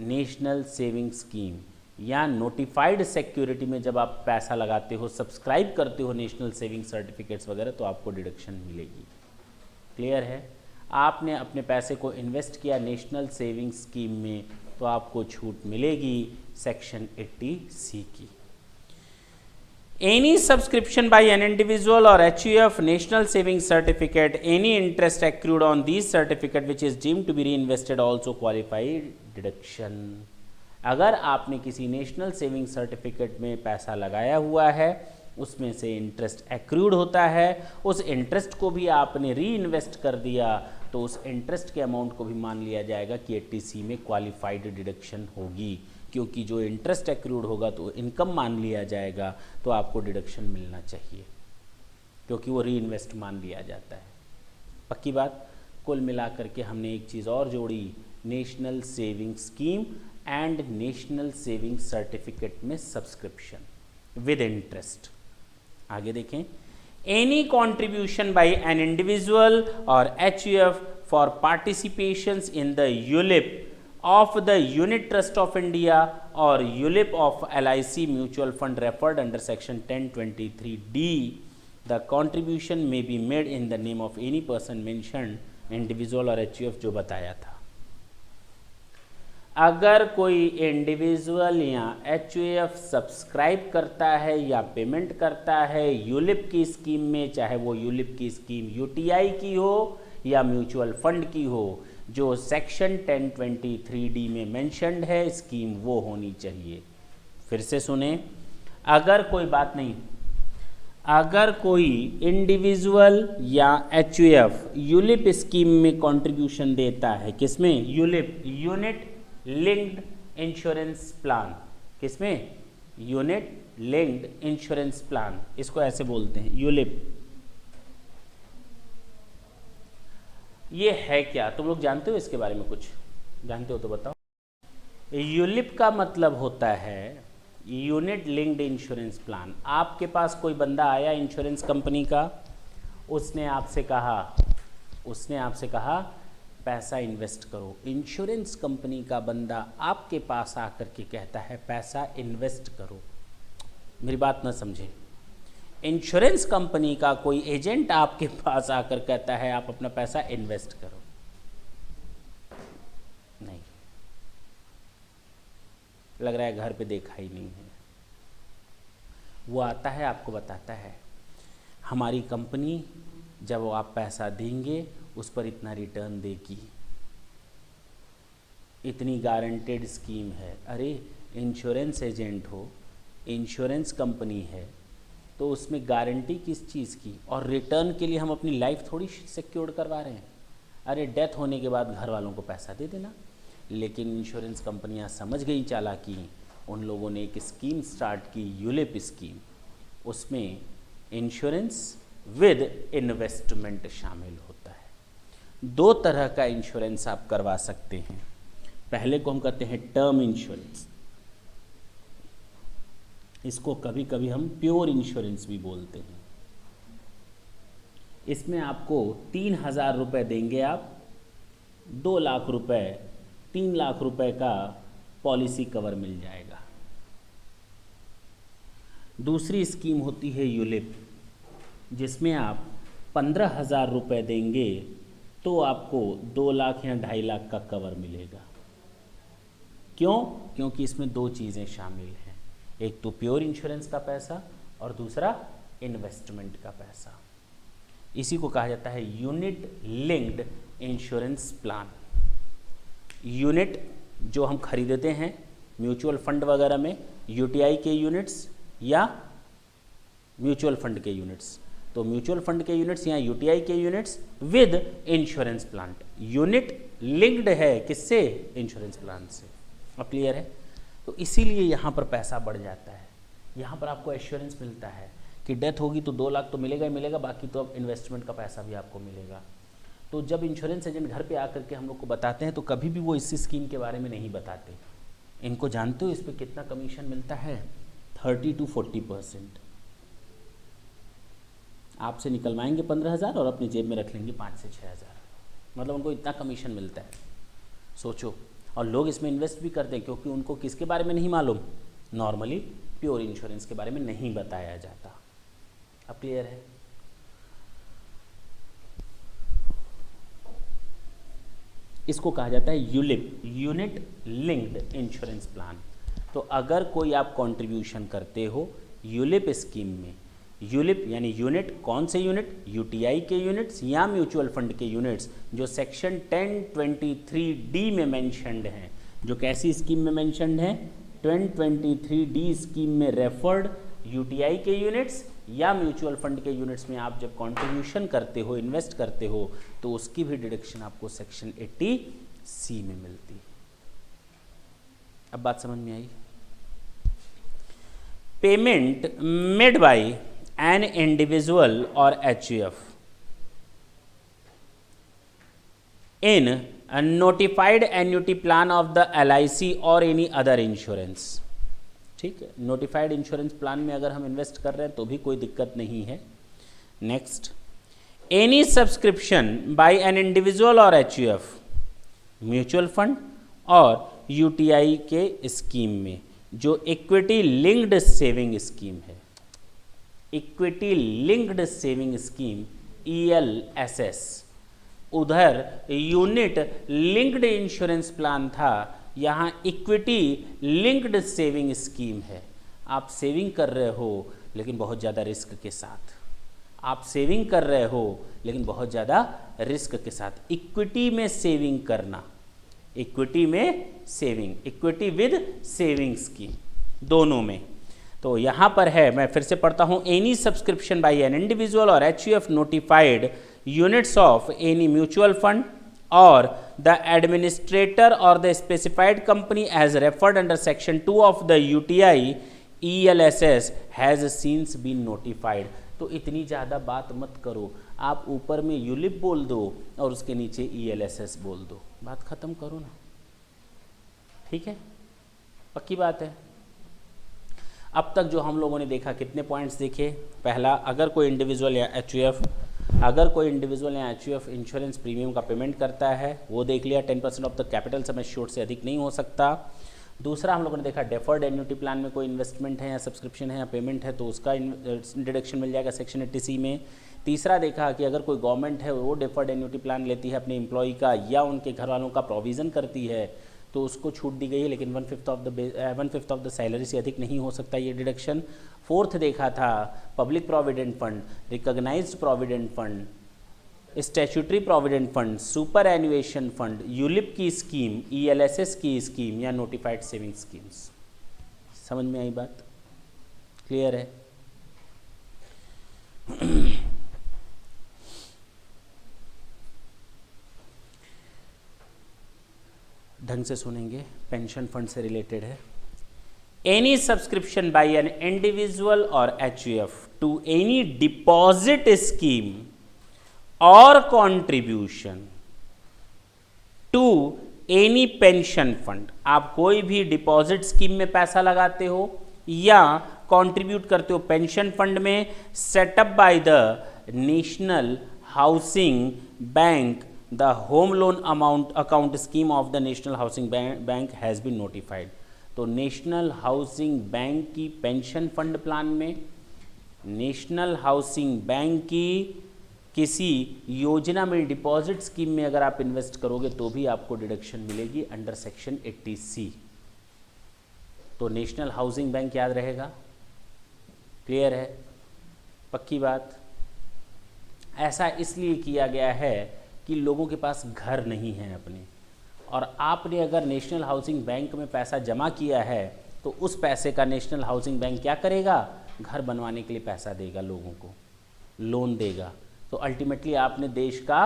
national saving scheme या नोटिफाइड सिक्योरिटी में जब आप पैसा लगाते हो, सब्सक्राइब करते हो नेशनल सेविंग सर्टिफिकेट्स वगैरह, तो आपको डिडक्शन मिलेगी। क्लियर है? आपने अपने पैसे को इन्वेस्ट किया नेशनल सेविंग स्कीम में तो आपको छूट मिलेगी सेक्शन 80C की। Any subscription by an individual और HUF national saving certificate, any interest accrued on these certificate which is deemed to be reinvested also qualified deduction. अगर आपने किसी नेशनल सेविंग सर्टिफिकेट में पैसा लगाया हुआ है, उसमें से इंटरेस्ट एक्रूड होता है, उस इंटरेस्ट को भी आपने री इन्वेस्ट कर दिया, तो उस इंटरेस्ट के अमाउंट को भी मान लिया जाएगा कि 80C में क्वालिफाइड डिडक्शन होगी, क्योंकि जो इंटरेस्ट एक्रूड होगा तो इनकम मान लिया जाएगा, तो आपको डिडक्शन मिलना चाहिए, क्योंकि वो री इन्वेस्ट मान लिया जाता है। पक्की बात। कुल मिलाकर के हमने एक चीज़ और जोड़ी, national saving scheme and national saving certificate में सब्सक्रिप्शन विद इंटरेस्ट। आगे देखें, any contribution by an individual और HUF for participations in the ULIP of the unit trust of India or ULIP of LIC mutual fund referred under section 1023D, the contribution may be made in the name of any person mentioned, individual और HUF जो बताया था। अगर कोई इंडिविजुअल या HUF सब्सक्राइब करता है या पेमेंट करता है यूलिप की स्कीम में, चाहे वो यूलिप की स्कीम UTI की हो या म्यूचुअल फंड की हो, जो सेक्शन 1023D में मेंशन्ड है स्कीम वो होनी चाहिए। फिर से सुने, अगर कोई बात नहीं, अगर कोई इंडिविजुअल या HUF यूलिप स्कीम में कंट्रीब्यूशन देता है, किसमें? ULIP, unit linked insurance plan. किसमें? यूनिट लिंक्ड इंश्योरेंस प्लान, इसको ऐसे बोलते हैं यूलिप। ये है क्या, तुम लोग जानते हो इसके बारे में? कुछ जानते हो तो बताओ। यूलिप का मतलब होता है यूनिट लिंक्ड इंश्योरेंस प्लान। आपके पास कोई बंदा आया इंश्योरेंस कंपनी का, उसने आपसे कहा पैसा इन्वेस्ट करो। इंश्योरेंस कंपनी का बंदा आपके पास आकर के कहता है पैसा इन्वेस्ट करो। मेरी बात ना समझे, इंश्योरेंस कंपनी का कोई एजेंट आपके पास आकर कहता है आप अपना पैसा इन्वेस्ट करो, नहीं, लग रहा है घर पे देखा ही नहीं है। वो आता है आपको बताता है हमारी कंपनी जब वो आप पैसा देंगे उस पर इतना रिटर्न देगी, इतनी गारंटेड स्कीम है। अरे इंश्योरेंस एजेंट हो, इंश्योरेंस कंपनी है, तो उसमें गारंटी किस चीज़ की, और रिटर्न के लिए हम अपनी लाइफ थोड़ी सिक्योर करवा रहे हैं। अरे डेथ होने के बाद घर वालों को पैसा दे देना। लेकिन इंश्योरेंस कंपनियां समझ गई चालाकी, उन लोगों ने एक स्कीम स्टार्ट की, यूलिप स्कीम। उसमें इंश्योरेंस विद इन्वेस्टमेंट शामिल होता है। दो तरह का इंश्योरेंस आप करवा सकते हैं। पहले को हम कहते हैं टर्म इंश्योरेंस, इसको कभी कभी हम प्योर इंश्योरेंस भी बोलते हैं। इसमें आपको 3,000 रुपये देंगे आप, 2 लाख रुपए, 3 लाख रुपए का पॉलिसी कवर मिल जाएगा। दूसरी स्कीम होती है यूलिप, जिसमें आप 15,000 रुपये देंगे तो आपको 2 लाख या 2.5 लाख का कवर मिलेगा। क्यों? क्योंकि इसमें दो चीज़ें शामिल हैं, एक तो प्योर इंश्योरेंस का पैसा और दूसरा इन्वेस्टमेंट का पैसा। इसी को कहा जाता है unit linked insurance plan. Unit जो हम खरीदते हैं म्यूचुअल फंड वगैरह में, यूटीआई के यूनिट्स या म्यूचुअल फंड के यूनिट्स, तो म्यूचुअल फंड के यूनिट्स या यूटीआई के units with insurance plan. Unit linked है किससे? इंश्योरेंस प्लान से। अब क्लियर है? तो इसीलिए यहाँ पर पैसा बढ़ जाता है। यहाँ पर आपको एश्योरेंस मिलता है कि डेथ होगी तो 2 लाख तो मिलेगा ही मिलेगा, बाकी तो अब इन्वेस्टमेंट का पैसा भी आपको मिलेगा। तो जब इंश्योरेंस एजेंट घर पे आकर के हम लोग को बताते हैं तो कभी भी वो इस स्कीम के बारे में नहीं बताते। इनको जानते हो इस पर कितना कमीशन मिलता है? 30 to 40%। आपसे निकलवाएंगे 15,000 और अपनी जेब में रख लेंगे 5 से 6,000, मतलब उनको इतना कमीशन मिलता है, सोचो। और लोग इसमें इन्वेस्ट भी करते हैं क्योंकि उनको किसके बारे में नहीं मालूम, नॉर्मली प्योर इंश्योरेंस के बारे में नहीं बताया जाता। अब क्लियर है? इसको कहा जाता है ULIP, unit linked insurance plan. तो अगर कोई आप कंट्रीब्यूशन करते हो यूलिप स्कीम में, यूलिप यानी यूनिट, कौन से यूनिट? यूटीआई के यूनिट्स या म्यूचुअल फंड के यूनिट्स जो सेक्शन 1023D में मेंशन्ड हैं। जो कैसी स्कीम में मेंशन्ड है? 1023D स्कीम में रेफर्ड यूटीआई के यूनिट्स या म्यूचुअल फंड के यूनिट्स में आप जब कंट्रीब्यूशन करते हो, इन्वेस्ट करते हो, तो उसकी भी डिडक्शन आपको सेक्शन 80C में मिलती है। अब बात समझ में आई? Payment made by an individual और HUF in a notified annuity plan of the LIC or any other insurance। ठीक है, नोटिफाइड इंश्योरेंस प्लान में अगर हम इन्वेस्ट कर रहे हैं तो भी कोई दिक्कत नहीं है। Next, any subscription by an individual और HUF, म्यूचुअल फंड और UTI के स्कीम में, जो इक्विटी लिंक्ड सेविंग स्कीम है, equity linked saving scheme ELSS, उधर यूनिट लिंक्ड इंश्योरेंस प्लान था, यहाँ इक्विटी लिंक्ड सेविंग स्कीम है। आप सेविंग कर रहे हो लेकिन बहुत ज़्यादा रिस्क के साथ, आप सेविंग कर रहे हो लेकिन बहुत ज़्यादा रिस्क के साथ। इक्विटी में सेविंग करना, इक्विटी में saving, equity with saving scheme, दोनों में। तो यहाँ पर है, मैं फिर से पढ़ता हूँ, any subscription by an individual और HUF notified units of any mutual fund or the administrator or the specified company as referred under section 2 of the UTI ELSS has since been notified। तो इतनी ज़्यादा बात मत करो, आप ऊपर में यूलिप बोल दो और उसके नीचे ELSS बोल दो, बात ख़त्म करो ना। ठीक है, पक्की बात है। अब तक जो हम लोगों ने देखा, कितने पॉइंट्स देखे? पहला, अगर कोई इंडिविजुअल या HUF इंश्योरेंस प्रीमियम का पेमेंट करता है, वो देख लिया, 10% of the capital sum assured से अधिक नहीं हो सकता। दूसरा हम लोगों ने देखा, डेफर्ड एन्युटी प्लान में कोई इन्वेस्टमेंट है या सब्सक्रिप्शन है या पेमेंट है तो उसका डिडक्शन मिल जाएगा सेक्शन 80C में। तीसरा देखा कि अगर कोई गवर्नमेंट है वो डेफर्ड एन्युटी प्लान लेती है अपने एम्प्लॉय का या उनके घर वालों का प्रोविज़न करती है तो उसको छूट दी गई है, लेकिन 1/5 ऑफ द सैलरी से अधिक नहीं हो सकता ये डिडक्शन। फोर्थ देखा था public provident fund, recognised provident fund, statutory provident fund, superannuation fund, ULIP की स्कीम, ELSS की स्कीम या नोटिफाइड सेविंग स्कीम्स। समझ में आई बात? क्लियर है? ढंग से सुनेंगे, पेंशन फंड से रिलेटेड है। Any subscription by an individual और HUF to any deposit scheme or contribution to any pension fund, आप कोई भी डिपॉजिट स्कीम में पैसा लगाते हो या कंट्रीब्यूट करते हो पेंशन फंड में, set up by the national housing bank, the home loan amount account scheme of the national housing bank has been notified. तो नेशनल हाउसिंग बैंक की पेंशन फंड प्लान में, नेशनल हाउसिंग बैंक की किसी योजना में डिपॉजिट स्कीम में अगर आप इन्वेस्ट करोगे तो भी आपको डिडक्शन मिलेगी अंडर सेक्शन 80C। तो नेशनल हाउसिंग बैंक याद रहेगा। क्लियर है? पक्की बात। ऐसा इसलिए किया गया है कि लोगों के पास घर नहीं है अपने, और आपने अगर नेशनल हाउसिंग बैंक में पैसा जमा किया है तो उस पैसे का नेशनल हाउसिंग बैंक क्या करेगा? घर बनवाने के लिए पैसा देगा, लोगों को लोन देगा। तो अल्टीमेटली आपने देश का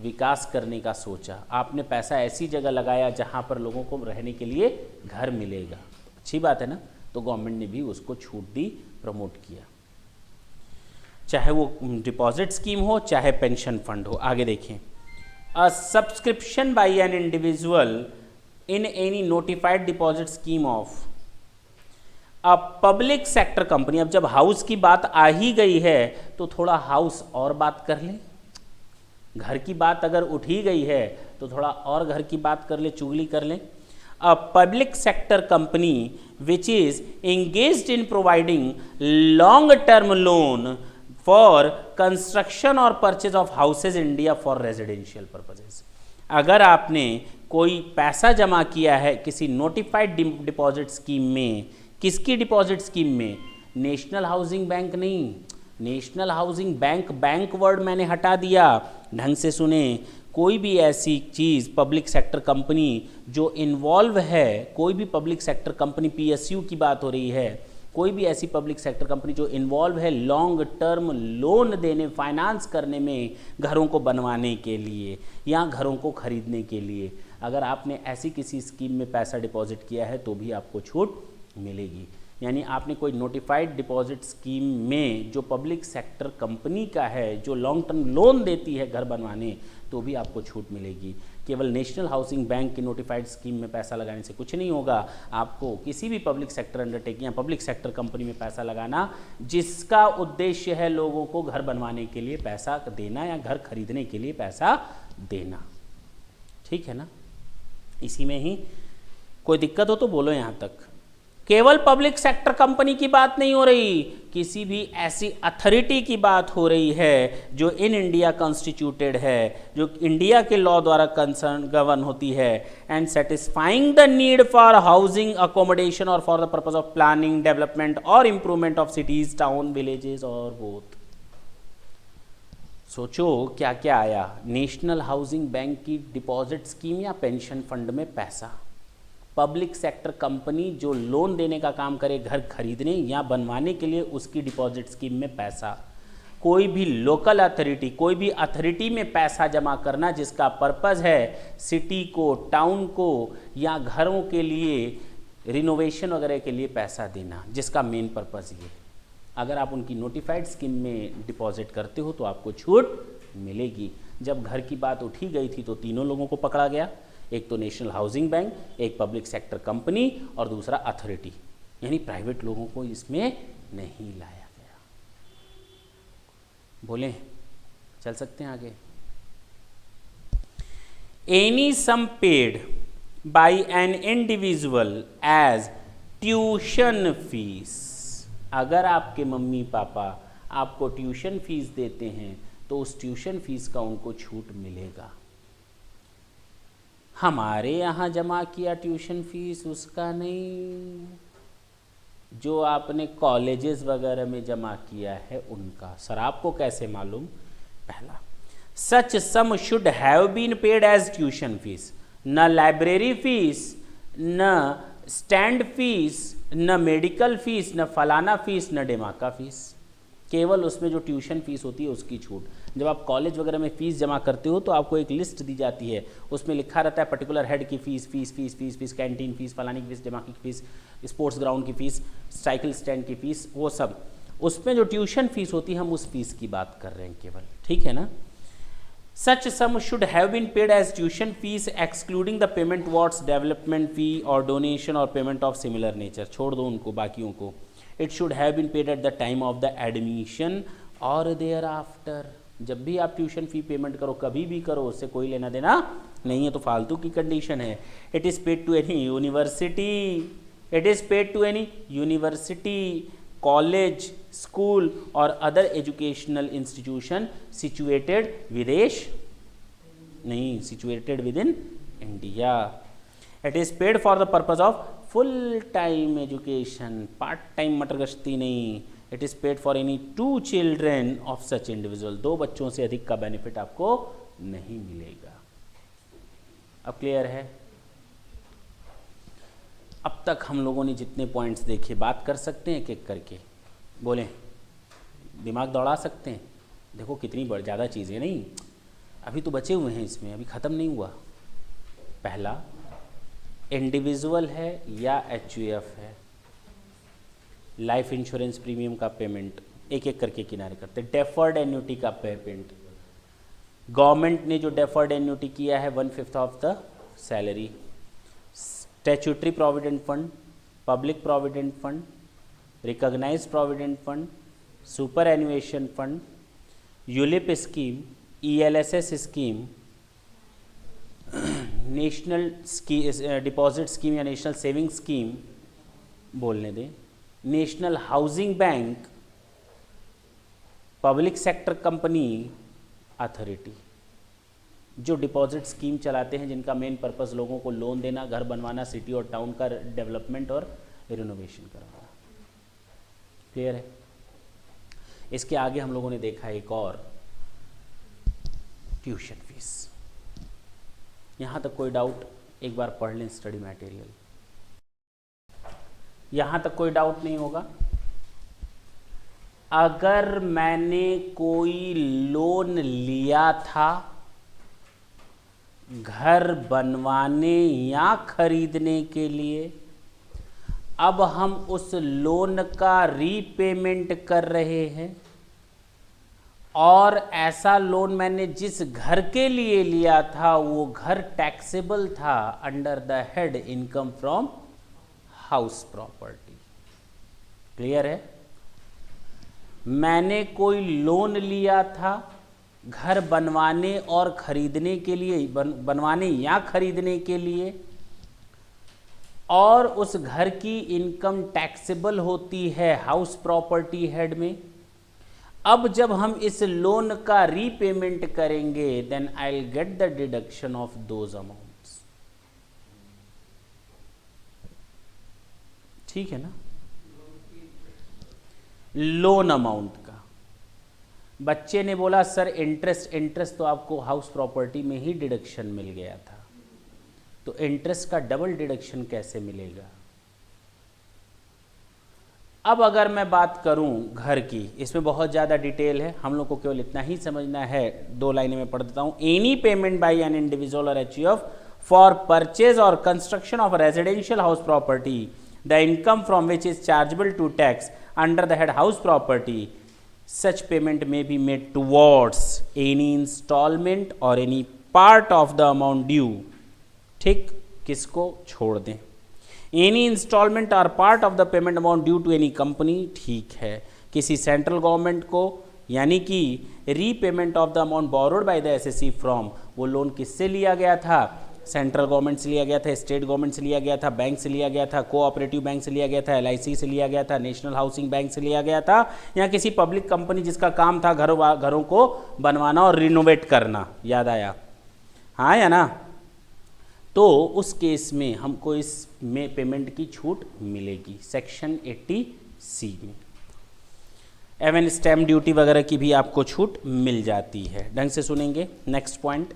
विकास करने का सोचा, आपने पैसा ऐसी जगह लगाया जहां पर लोगों को रहने के लिए घर मिलेगा। अच्छी बात है ना? तो गवर्नमेंट ने भी उसको छूट दी, प्रमोट किया, चाहे वो डिपॉजिट स्कीम हो चाहे पेंशन फंड हो। आगे देखें, a subscription by an individual in any notified deposit scheme of a public sector company. अब जब हाउस की बात आ ही गई है तो थोड़ा हाउस और बात कर लें, घर की बात अगर उठ ही गई है तो थोड़ा और घर की बात कर ले, चुगली कर लें। A public sector company which is engaged in providing long term loan for construction or purchase of houses India for residential purposes. अगर आपने कोई पैसा जमा किया है किसी नोटिफाइड डिपॉजिट स्कीम में, किसकी डिपॉजिट स्कीम में? नेशनल हाउसिंग बैंक नहीं, national housing bank, bank word मैंने हटा दिया, ढंग से सुने। कोई भी ऐसी चीज़ पब्लिक सेक्टर कंपनी जो इन्वॉल्व है, कोई भी पब्लिक सेक्टर कंपनी, PSU की बात हो रही है, कोई भी ऐसी पब्लिक सेक्टर कंपनी जो इन्वॉल्व है लॉन्ग टर्म लोन देने, फाइनेंस करने में, घरों को बनवाने के लिए या घरों को खरीदने के लिए, अगर आपने ऐसी किसी स्कीम में पैसा डिपॉजिट किया है तो भी आपको छूट मिलेगी। यानी आपने कोई नोटिफाइड डिपॉजिट स्कीम में जो पब्लिक सेक्टर कंपनी का है, जो लॉन्ग टर्म लोन देती है घर बनवाने, तो भी आपको छूट मिलेगी। केवल नेशनल हाउसिंग बैंक की नोटिफाइड स्कीम में पैसा लगाने से कुछ नहीं होगा। आपको किसी भी पब्लिक सेक्टर अंडरटेकिंग या पब्लिक सेक्टर कंपनी में पैसा लगाना जिसका उद्देश्य है लोगों को घर बनवाने के लिए पैसा देना या घर खरीदने के लिए पैसा देना। ठीक है ना? इसी में ही कोई दिक्कत हो तो बोलो यहाँ तक। केवल पब्लिक सेक्टर कंपनी की बात नहीं हो रही, किसी भी ऐसी अथॉरिटी की बात हो रही है जो इन इंडिया कॉन्स्टिट्यूटेड है, जो इंडिया के लॉ द्वारा कंसर्न गवर्न होती है, and satisfying the need for housing accommodation or for the purpose of planning, development और improvement of cities, town, villages or both. सोचो क्या क्या आया। नेशनल हाउसिंग बैंक की डिपॉजिट स्कीम या पेंशन फंड में पैसा, पब्लिक सेक्टर कंपनी जो लोन देने का काम करे घर खरीदने या बनवाने के लिए, उसकी डिपॉजिट स्कीम में पैसा, कोई भी लोकल अथॉरिटी, कोई भी अथॉरिटी में पैसा जमा करना जिसका पर्पस है सिटी को, टाउन को या घरों के लिए रिनोवेशन वगैरह के लिए पैसा देना, जिसका मेन पर्पस ये। अगर आप उनकी नोटिफाइड स्कीम में डिपॉजिट करते हो तो आपको छूट मिलेगी। जब घर की बात उठी गई थी तो तीनों लोगों को पकड़ा गया, एक तो नेशनल हाउसिंग बैंक, एक पब्लिक सेक्टर कंपनी और दूसरा अथॉरिटी, यानी प्राइवेट लोगों को इसमें नहीं लाया गया। बोले चल सकते हैं आगे। Any sum paid by an individual as tuition fees, अगर आपके मम्मी पापा आपको ट्यूशन फीस देते हैं तो उस ट्यूशन फीस का उनको छूट मिलेगा। हमारे यहाँ जमा किया ट्यूशन फीस उसका नहीं, जो आपने कॉलेजेस वगैरह में जमा किया है उनका। सर आपको कैसे मालूम? पहला, such sum should have been paid as tuition fees, न लाइब्रेरी फीस, न स्टैंड फीस, न मेडिकल फीस, न फलाना फीस, न डेमाका फीस। केवल उसमें जो ट्यूशन फीस होती है उसकी छूट। जब आप कॉलेज वगैरह में फ़ीस जमा करते हो तो आपको एक लिस्ट दी जाती है, उसमें लिखा रहता है पर्टिकुलर हेड की फ़ीस, कैंटीन फीस, फलानी की फीस, डेमाकी की फीस, स्पोर्ट्स ग्राउंड की फ़ीस, साइकिल स्टैंड की फ़ीस, वो सब। उसमें जो ट्यूशन फीस होती है हम उस फीस की बात कर रहे हैं केवल। ठीक है ना? Such sum should have been paid as tuition fees excluding the payment towards development fee or donation और पेमेंट ऑफ सिमिलर नेचर। छोड़ दो उनको, बाकियों को। It should have been paid at the time of the admission और देयर आफ्टर। जब भी आप ट्यूशन फी पेमेंट करो, कभी भी करो, उससे कोई लेना देना नहीं है, तो फालतू की कंडीशन है। It is paid to any university, it is paid to any university, college, school और अदर एजुकेशनल इंस्टीट्यूशन सिचुएटेड विदेश नहीं, situated within India. It is paid for the purpose of full time education, part time मटर गश्ती नहीं। It is paid for any 2 children of such individual, 2 बच्चों से अधिक का बेनिफिट आपको नहीं मिलेगा। अब क्लियर है? अब तक हम लोगों ने जितने पॉइंट्स देखे, बात कर सकते हैं एक एक करके, बोलें, दिमाग दौड़ा सकते हैं। देखो कितनी ज़्यादा चीज़ें नहीं, अभी तो बचे हुए हैं इसमें, अभी ख़त्म नहीं हुआ। पहला, इंडिविजुअल है या एचयूएफ है, लाइफ इंश्योरेंस प्रीमियम का पेमेंट एक एक करके किनारे करते। डेफर्ड एन्युटी का पेमेंट, गवर्नमेंट ने जो डेफर्ड एन्युटी किया है 1/5 of the salary. Statutory provident fund, public provident fund, recognised provident fund, superannuation fund, ULIP scheme, ELSS scheme, national deposit scheme या नेशनल सेविंग स्कीम बोलने दें, national housing bank, public sector company, authority, जो डिपॉजिट स्कीम चलाते हैं, जिनका मेन पर्पस लोगों को लोन देना, घर बनवाना, सिटी और टाउन का डेवलपमेंट और रिनोवेशन करवाना। क्लियर है? इसके आगे हम लोगों ने देखा एक और, ट्यूशन फीस। यहाँ तक कोई डाउट? एक बार पढ़ लें स्टडी मटेरियल। यहाँ तक कोई डाउट नहीं होगा? अगर मैंने कोई लोन लिया था घर बनवाने या खरीदने के लिए, अब हम उस लोन का रीपेमेंट कर रहे हैं, और ऐसा लोन मैंने जिस घर के लिए लिया था वो घर टैक्सेबल था under the head income from house property. Clear है? मैंने कोई लोन लिया था घर बनवाने और खरीदने के लिए, बनवाने या खरीदने के लिए, और उस घर की इनकम टैक्सेबल होती है हाउस प्रॉपर्टी हेड में। अब जब हम इस लोन का रीपेमेंट करेंगे then I will get the deduction of those amounts. ठीक है ना? लोन अमाउंट का। बच्चे ने बोला सर इंटरेस्ट तो आपको हाउस प्रॉपर्टी में ही डिडक्शन मिल गया था, तो इंटरेस्ट का डबल डिडक्शन कैसे मिलेगा? अब अगर मैं बात करूं घर की, इसमें बहुत ज़्यादा डिटेल है, हम लोग को केवल इतना ही समझना है, 2 लाइनें में पढ़ देता हूं। Any payment by an individual or HUF for purchase or construction of residential house property the income from which is chargeable to tax under the head house property, such payment may be made towards any instalment or any part of the amount due. ठीक, किसको छोड़ दें? Any instalment or part of the payment amount due to any company. ठीक है, किसी सेंट्रल गवर्नमेंट को, यानी कि repayment of the amount borrowed by the assessee from, वो लोन किससे लिया गया था? सेंट्रल गवर्नमेंट से लिया गया था, स्टेट गवर्नमेंट से लिया गया था, बैंक से लिया गया था, कोऑपरेटिव बैंक से लिया गया था, एलआईसी से लिया गया था, नेशनल हाउसिंग बैंक से लिया गया था, या किसी पब्लिक कंपनी जिसका काम था घरों को बनवाना और रिनोवेट करना। याद आया? हाँ या ना? तो उस केस में हमको इसमें पेमेंट की छूट मिलेगी सेक्शन 80C में। एवन स्टैम्प ड्यूटी वगैरह की भी आपको छूट मिल जाती है। ढंग से सुनेंगे। नेक्स्ट पॉइंट,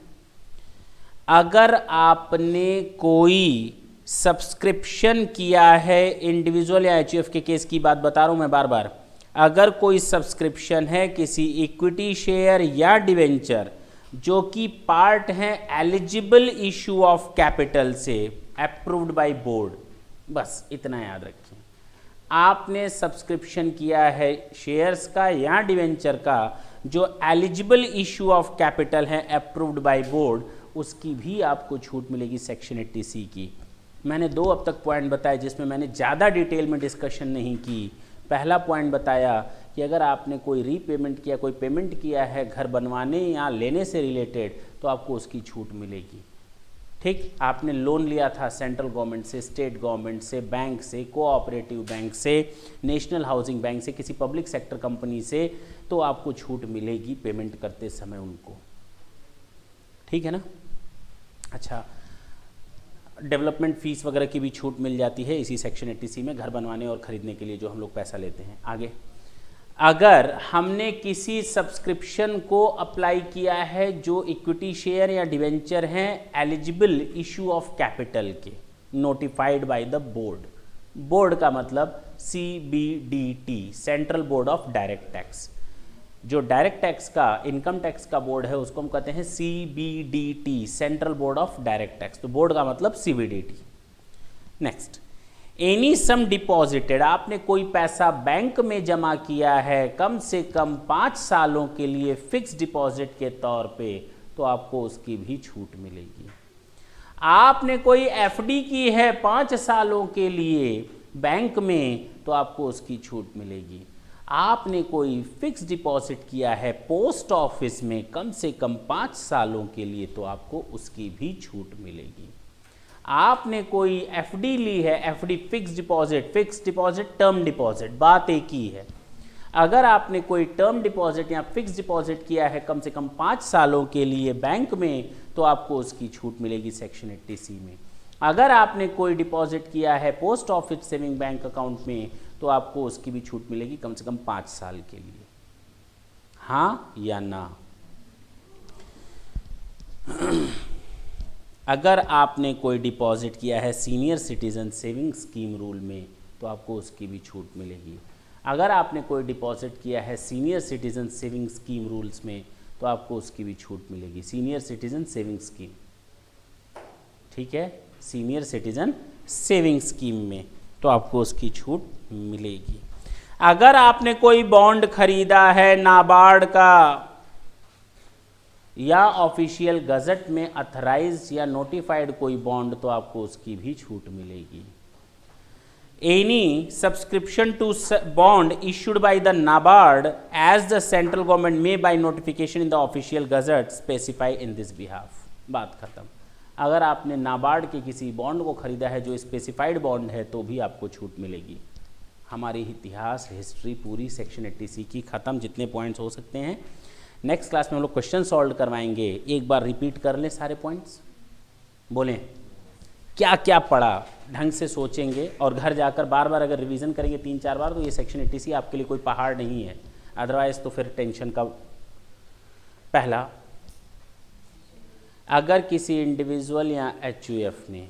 अगर आपने कोई सब्सक्रिप्शन किया है, इंडिविजुअल या एचयूएफ के केस की बात बता रहा हूं मैं बार बार, अगर कोई सब्सक्रिप्शन है किसी इक्विटी शेयर या डिवेंचर जो कि पार्ट है एलिजिबल इशू ऑफ कैपिटल से, अप्रूव्ड बाय बोर्ड, बस इतना याद रखिए। आपने सब्सक्रिप्शन किया है शेयर्स का या डिवेंचर का जो एलिजिबल इशू ऑफ कैपिटल है, अप्रूव्ड बाय बोर्ड, उसकी भी आपको छूट मिलेगी सेक्शन 80C की। मैंने 2 अब तक पॉइंट बताए जिसमें मैंने ज़्यादा डिटेल में डिस्कशन नहीं की। पहला पॉइंट बताया कि अगर आपने कोई रीपेमेंट किया, कोई पेमेंट किया है घर बनवाने या लेने से रिलेटेड, तो आपको उसकी छूट मिलेगी। ठीक, आपने लोन लिया था सेंट्रल गवर्नमेंट से, स्टेट गवर्नमेंट से, बैंक से, कोऑपरेटिव बैंक से, नेशनल हाउसिंग बैंक से, किसी पब्लिक सेक्टर कंपनी से, तो आपको छूट मिलेगी पेमेंट करते समय उनको। ठीक है ना? अच्छा, डेवलपमेंट फीस वगैरह की भी छूट मिल जाती है इसी सेक्शन 80C में, घर बनवाने और ख़रीदने के लिए जो हम लोग पैसा लेते हैं। आगे, अगर हमने किसी सब्सक्रिप्शन को अप्लाई किया है जो इक्विटी शेयर या डिवेंचर हैं एलिजिबल इशू ऑफ कैपिटल के, notified by the board, board का मतलब CBDT, central board of direct tax, जो डायरेक्ट टैक्स का, इनकम टैक्स का बोर्ड है उसको हम कहते हैं CBDT, central board of direct tax, तो बोर्ड का मतलब CBDT। नेक्स्ट, एनी सम डिपॉजिटेड, आपने कोई पैसा बैंक में जमा किया है कम से कम 5 सालों के लिए फिक्स डिपॉजिट के तौर पे, तो आपको उसकी भी छूट मिलेगी। आपने कोई FD की है 5 सालों के लिए बैंक में, तो आपको उसकी छूट मिलेगी। आपने कोई फिक्स डिपॉजिट किया है पोस्ट ऑफिस में कम से कम 5 सालों के लिए, तो आपको उसकी भी छूट मिलेगी। आपने कोई FD ली है, FD fix deposit term deposit, बात एक ही है। अगर आपने कोई टर्म डिपॉजिट या फिक्स डिपॉजिट किया है कम से कम 5 सालों के लिए बैंक में, तो आपको उसकी छूट मिलेगी सेक्शन 80C में। अगर आपने कोई डिपॉजिट किया है post office saving bank account में, तो आपको उसकी भी छूट मिलेगी कम से कम 5 साल के लिए। हाँ या ना? अगर आपने कोई डिपॉजिट किया है senior citizen saving scheme rule में, तो आपको उसकी भी छूट मिलेगी। अगर आपने कोई डिपॉजिट किया है senior citizen saving scheme rules में तो आपको उसकी भी छूट मिलेगी, सीनियर सिटीजन सेविंग स्कीम, ठीक है, सीनियर सिटीजन सेविंग स्कीम में तो आपको उसकी छूट मिलेगी। अगर आपने कोई बॉन्ड खरीदा है नाबार्ड का या ऑफिशियल गजट में अथराइज या नोटिफाइड कोई बॉन्ड तो आपको उसकी भी छूट मिलेगी। Any subscription to bond issued by the NABARD as the central government may by notification in the official gazette specify in this behalf. बात खत्म। अगर आपने नाबार्ड के किसी बॉन्ड को खरीदा है जो स्पेसिफाइड बॉन्ड है तो भी आपको छूट मिलेगी। हमारी इतिहास हिस्ट्री पूरी सेक्शन 80C की ख़त्म, जितने पॉइंट्स हो सकते हैं। नेक्स्ट क्लास में हम लोग क्वेश्चन सॉल्व करवाएंगे। एक बार रिपीट कर लें सारे पॉइंट्स, बोलें क्या क्या पढ़ा, ढंग से सोचेंगे और घर जाकर बार बार अगर रिवीजन करेंगे 3-4 बार तो ये सेक्शन 80C आपके लिए कोई पहाड़ नहीं है, अदरवाइज तो फिर टेंशन का। पहला, अगर किसी इंडिविजुअल या HUF ने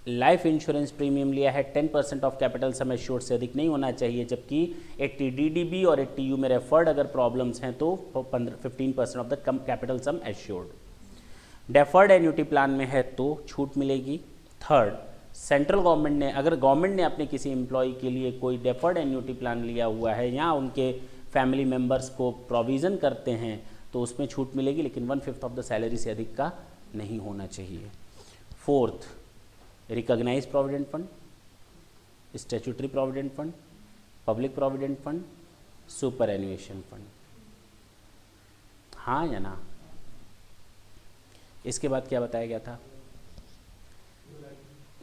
लाइफ इंश्योरेंस प्रीमियम लिया है 10% ऑफ कैपिटल सम एश्योर्ड से अधिक नहीं होना चाहिए, जबकि 80 DDB और 80U में रेफर्ड अगर प्रॉब्लम्स हैं तो 15% of the capital sum assured. Deferred annuity plan में है तो छूट मिलेगी। थर्ड, सेंट्रल गवर्नमेंट ने, अगर गवर्नमेंट ने अपने किसी एम्प्लॉय के लिए कोई डेफर्ड एन्युटी प्लान लिया हुआ है या उनके फैमिली मेम्बर्स को प्रोविज़न करते हैं तो उसमें छूट मिलेगी, लेकिन 1/5 ऑफ द सैलरी से अधिक का नहीं होना चाहिए। Fourth, recognise provident fund, statutory provident fund, public provident fund, superannuation fund, हाँ या ना। इसके बाद क्या बताया गया था?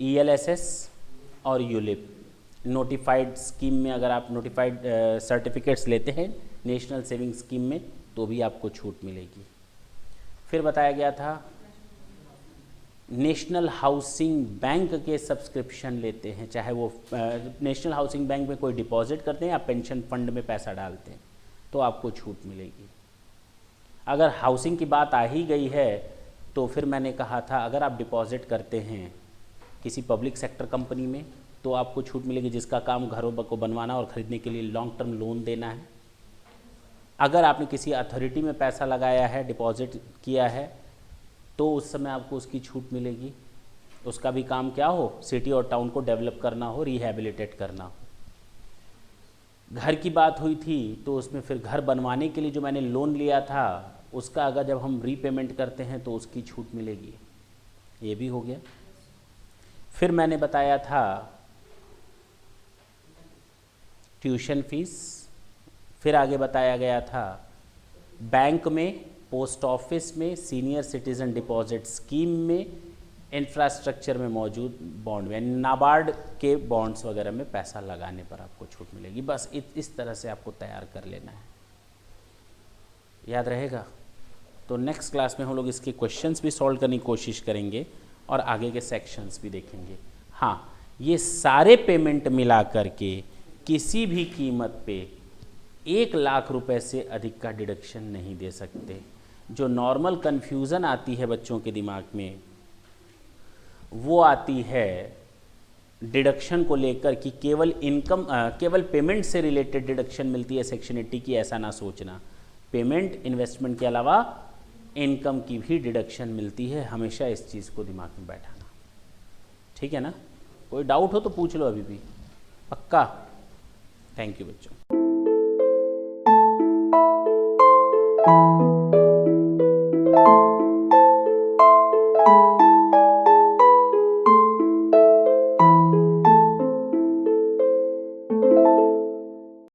ELSS और यूलिप नोटिफाइड स्कीम में, अगर आप नोटिफाइड सर्टिफिकेट्स लेते हैं नेशनल सेविंग स्कीम में तो भी आपको छूट मिलेगी। फिर बताया गया था नेशनल हाउसिंग बैंक के सब्सक्रिप्शन लेते हैं, चाहे वो नेशनल हाउसिंग बैंक में कोई डिपॉजिट करते हैं या पेंशन फंड में पैसा डालते हैं तो आपको छूट मिलेगी। अगर हाउसिंग की बात आ ही गई है तो फिर मैंने कहा था अगर आप डिपॉजिट करते हैं किसी पब्लिक सेक्टर कंपनी में तो आपको छूट मिलेगी, जिसका काम घरों को बनवाना और ख़रीदने के लिए लॉन्ग टर्म लोन देना है। अगर आपने किसी अथॉरिटी में पैसा लगाया है, डिपॉजिट किया है तो उस समय आपको उसकी छूट मिलेगी। उसका भी काम क्या हो, सिटी और टाउन को डेवलप करना हो, रिहैबिलिटेट करना हो। घर की बात हुई थी तो उसमें फिर घर बनवाने के लिए जो मैंने लोन लिया था उसका अगर जब हम रीपेमेंट करते हैं तो उसकी छूट मिलेगी, ये भी हो गया। फिर मैंने बताया था ट्यूशन फीस, फिर आगे बताया गया था बैंक में, पोस्ट ऑफिस में, सीनियर सिटीजन डिपॉजिट स्कीम में, इंफ्रास्ट्रक्चर में मौजूद बॉन्ड में, नाबार्ड के बॉन्ड्स वगैरह में पैसा लगाने पर आपको छूट मिलेगी। बस इस तरह से आपको तैयार कर लेना है, याद रहेगा। तो नेक्स्ट क्लास में हम लोग इसके क्वेश्चंस भी सॉल्व करने की कोशिश करेंगे और आगे के सेक्शंस भी देखेंगे। हाँ, ये सारे पेमेंट मिला करके किसी भी कीमत पे 1 लाख रुपए से अधिक का डिडक्शन नहीं दे सकते। जो नॉर्मल कन्फ्यूज़न आती है बच्चों के दिमाग में वो आती है डिडक्शन को लेकर कि केवल पेमेंट से रिलेटेड डिडक्शन मिलती है सेक्शन 80 की, ऐसा ना सोचना। पेमेंट, इन्वेस्टमेंट के अलावा इनकम की भी डिडक्शन मिलती है, हमेशा इस चीज़ को दिमाग में बैठाना, ठीक है ना। कोई डाउट हो तो पूछ लो अभी भी, पक्का। थैंक यू बच्चों।